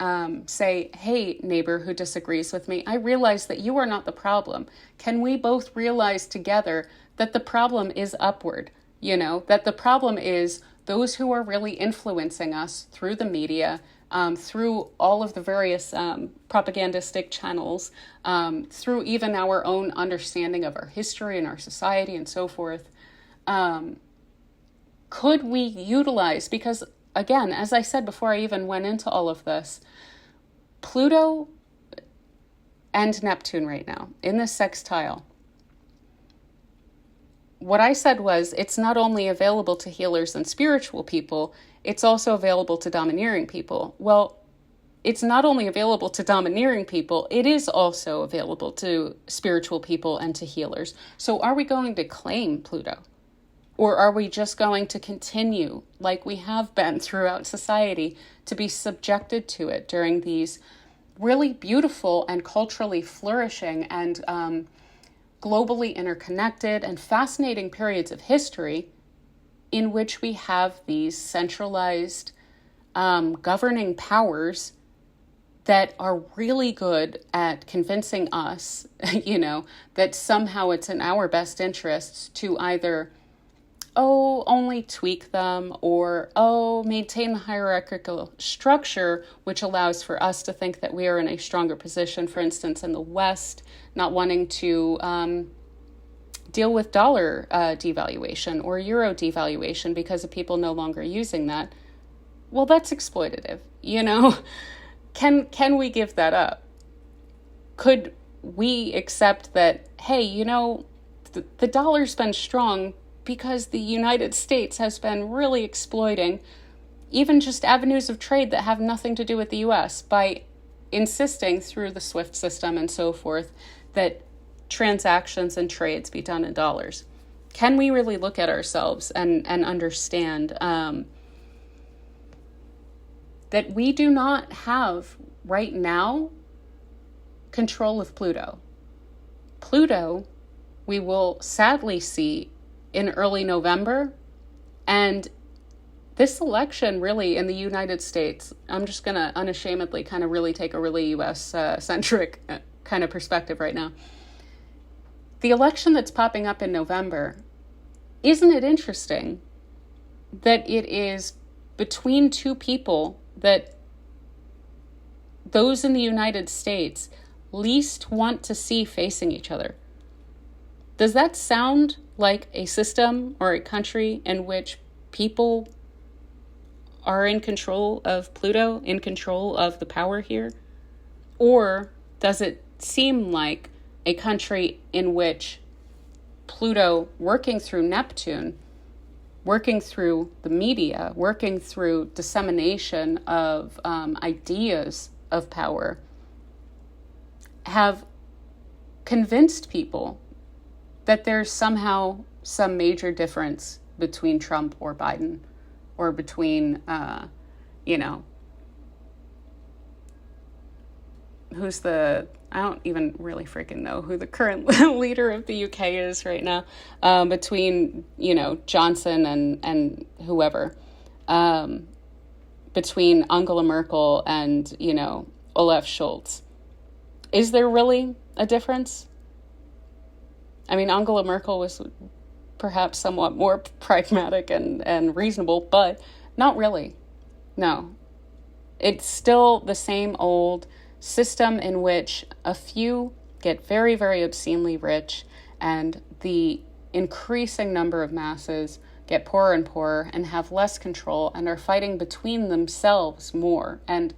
say, hey, neighbor who disagrees with me, I realize that you are not the problem. Can we both realize together that the problem is upward, that the problem is those who are really influencing us through the media, through all of the various propagandistic channels, through even our own understanding of our history and our society and so forth, could we utilize, because again, as I said before I even went into all of this, Pluto and Neptune right now in this sextile, what I said was it's not only available to healers and spiritual people, it's also available to domineering people. Well, it's not only available to domineering people, it is also available to spiritual people and to healers. So are we going to claim Pluto? Or are we just going to continue, like we have been throughout society, to be subjected to it during these really beautiful and culturally flourishing and globally interconnected and fascinating periods of history in which we have these centralized governing powers that are really good at convincing us, that somehow it's in our best interests to either only tweak them, or, maintain the hierarchical structure, which allows for us to think that we are in a stronger position, for instance, in the West, not wanting to deal with dollar devaluation or euro devaluation because of people no longer using that. Well, that's exploitative, Can we give that up? Could we accept that, hey, the dollar's been strong because the United States has been really exploiting even just avenues of trade that have nothing to do with the US by insisting through the SWIFT system and so forth that transactions and trades be done in dollars. Can we really look at ourselves and understand that we do not have right now control of Pluto? Pluto, we will sadly see in early November. And this election really in the United States, I'm just going to unashamedly kind of really take a really US-centric kind of perspective right now. The election that's popping up in November, isn't it interesting that it is between two people that those in the United States least want to see facing each other? Does that sound like a system or a country in which people are in control of Pluto, in control of the power here? Or does it seem like a country in which Pluto, working through Neptune, working through the media, working through dissemination of ideas of power, have convinced people that there's somehow some major difference between Trump or Biden, or between, I don't even really freaking know who the current leader of the UK is right now, between, Johnson and whoever, between Angela Merkel and, Olaf Scholz. Is there really a difference? I mean, Angela Merkel was perhaps somewhat more pragmatic and reasonable, but not really. No. It's still the same old system in which a few get very, very obscenely rich, and the increasing number of masses get poorer and poorer and have less control and are fighting between themselves more and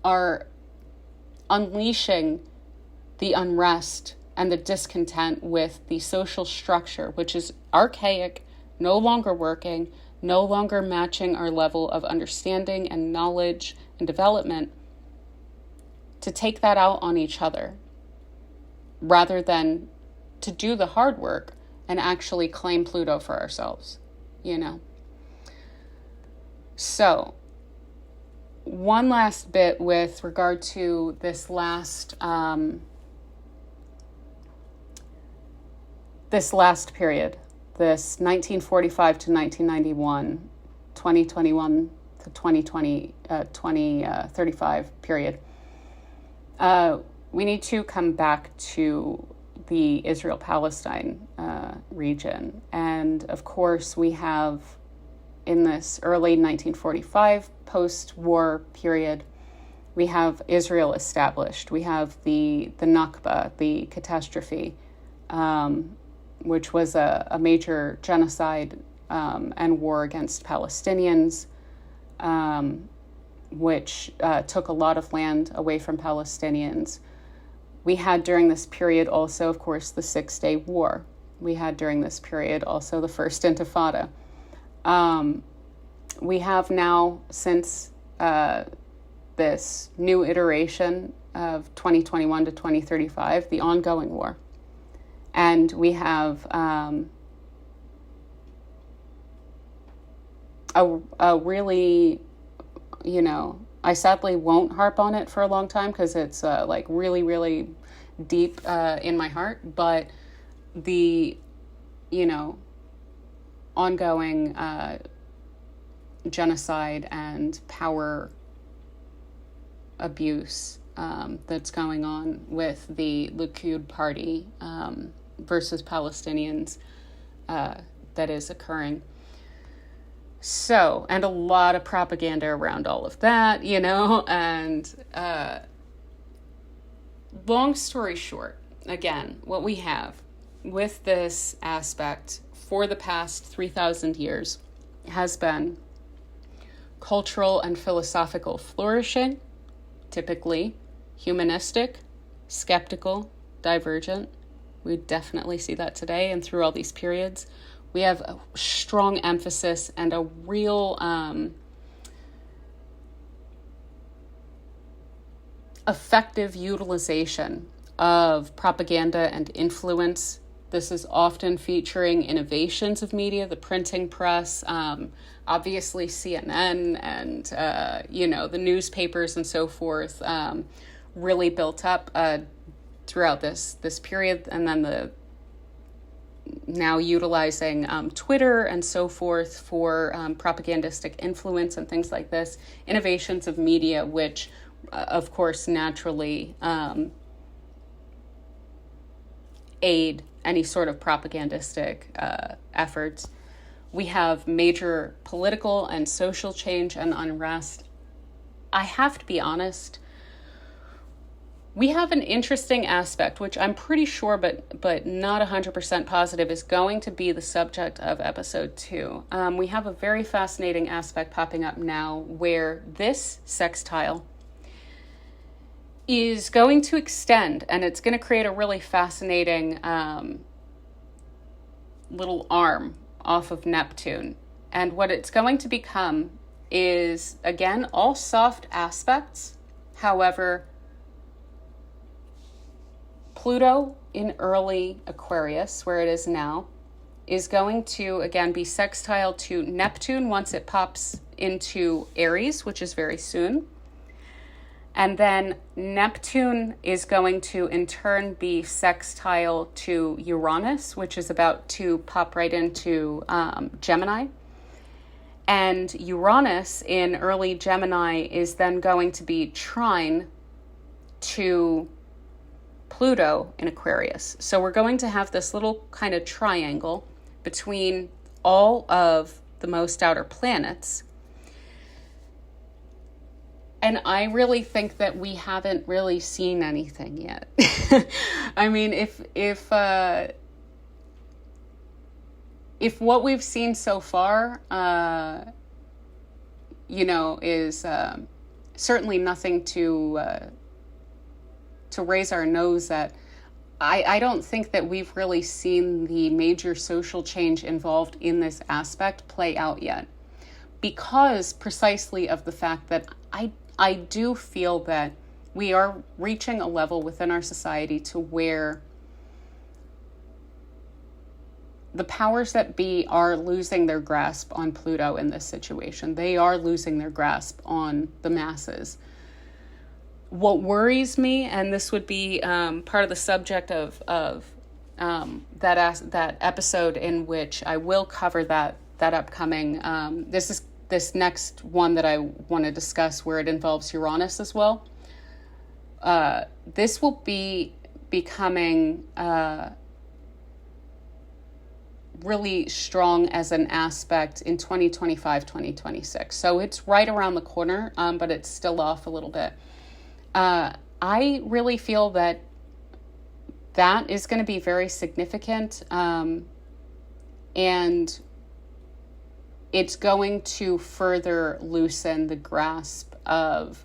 are unleashing the unrest and the discontent with the social structure, which is archaic, no longer working, no longer matching our level of understanding and knowledge and development, to take that out on each other rather than to do the hard work and actually claim Pluto for ourselves, So, one last bit with regard to this last period, this 1945 to 1991, 2021 to 2035 period. We need to come back to the Israel-Palestine region. And of course, we have in this early 1945 post-war period, we have Israel established. We have the Nakba, the catastrophe, which was a major genocide and war against Palestinians, which took a lot of land away from Palestinians. We had during this period also, of course, the 6-Day War. We had during this period also the First Intifada. We have now, since this new iteration of 2021 to 2035, the ongoing war. And we have a really, I sadly won't harp on it for a long time because it's like really, really deep in my heart. But the, ongoing genocide and power abuse that's going on with the Likud party versus Palestinians that is occurring. So, and a lot of propaganda around all of that, and long story short, again, what we have with this aspect for the past 3,000 years has been cultural and philosophical flourishing, typically humanistic, skeptical, divergent. We definitely see that today and through all these periods. We have a strong emphasis and a real effective utilization of propaganda and influence. This is often featuring innovations of media, the printing press, obviously CNN and, the newspapers and so forth really built up throughout this period. And then now utilizing Twitter and so forth for propagandistic influence and things like this. Innovations of media, which, of course, naturally aid any sort of propagandistic efforts. We have major political and social change and unrest. I have to be honest, we have an interesting aspect, which I'm pretty sure, but not 100% positive, is going to be the subject of episode 2. We have a very fascinating aspect popping up now where this sextile is going to extend, and it's going to create a really fascinating little arm off of Neptune. And what it's going to become is, again, all soft aspects. However, Pluto in early Aquarius, where it is now, is going to, again, be sextile to Neptune once it pops into Aries, which is very soon. And then Neptune is going to, in turn, be sextile to Uranus, which is about to pop right into Gemini. And Uranus in early Gemini is then going to be trine to Pluto in Aquarius. So we're going to have this little kind of triangle between all of the most outer planets. And I really think that we haven't really seen anything yet. I mean, if what we've seen so far, is certainly nothing to raise our nose at, I don't think that we've really seen the major social change involved in this aspect play out yet, because precisely of the fact that I do feel that we are reaching a level within our society to where the powers that be are losing their grasp on Pluto in this situation. They are losing their grasp on the masses. What worries me, and this would be part of the subject of that episode in which I will cover that upcoming, this next one that I want to discuss where it involves Uranus as well. This will be becoming really strong as an aspect in 2025, 2026. So it's right around the corner, but it's still off a little bit. I really feel that is going to be very significant, and it's going to further loosen the grasp of,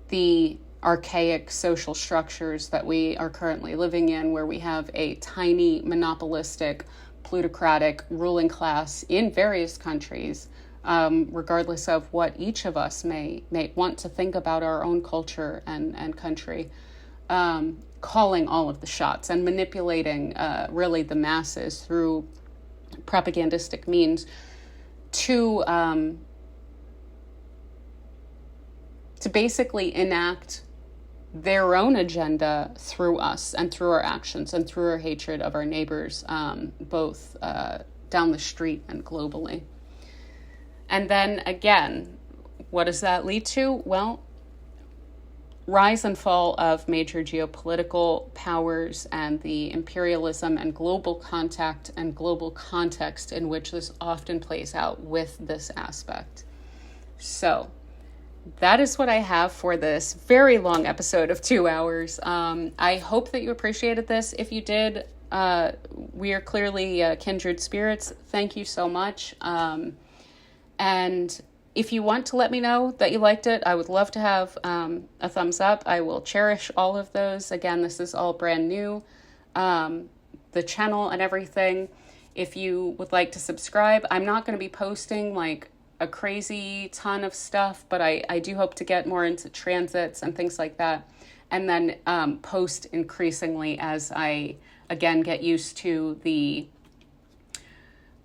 the archaic social structures that we are currently living in, where we have a tiny monopolistic plutocratic ruling class in various countries, regardless of what each of us may want to think about our own culture and country, calling all of the shots and manipulating really the masses through propagandistic means. to basically enact their own agenda through us and through our actions and through our hatred of our neighbors, both down the street and globally. And then again, what does that lead to? Well, rise and fall of major geopolitical powers and the imperialism and global contact and global context in which this often plays out with this aspect. So that is what I have for this very long episode of 2 hours. I hope that you appreciated this. If you did, we are clearly kindred spirits. Thank you so much. And if you want to let me know that you liked it, I would love to have a thumbs up. I will cherish all of those. Again, this is all brand new, the channel and everything. If you would like to subscribe, I'm not going to be posting like a crazy ton of stuff, but I do hope to get more into transits and things like that. And then post increasingly as I, again, get used to the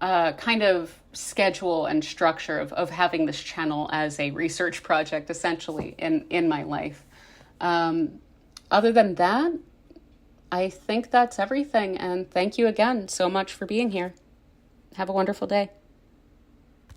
kind of schedule and structure of having this channel as a research project, essentially, in my life. Other than that, I think that's everything. And thank you again so much for being here. Have a wonderful day.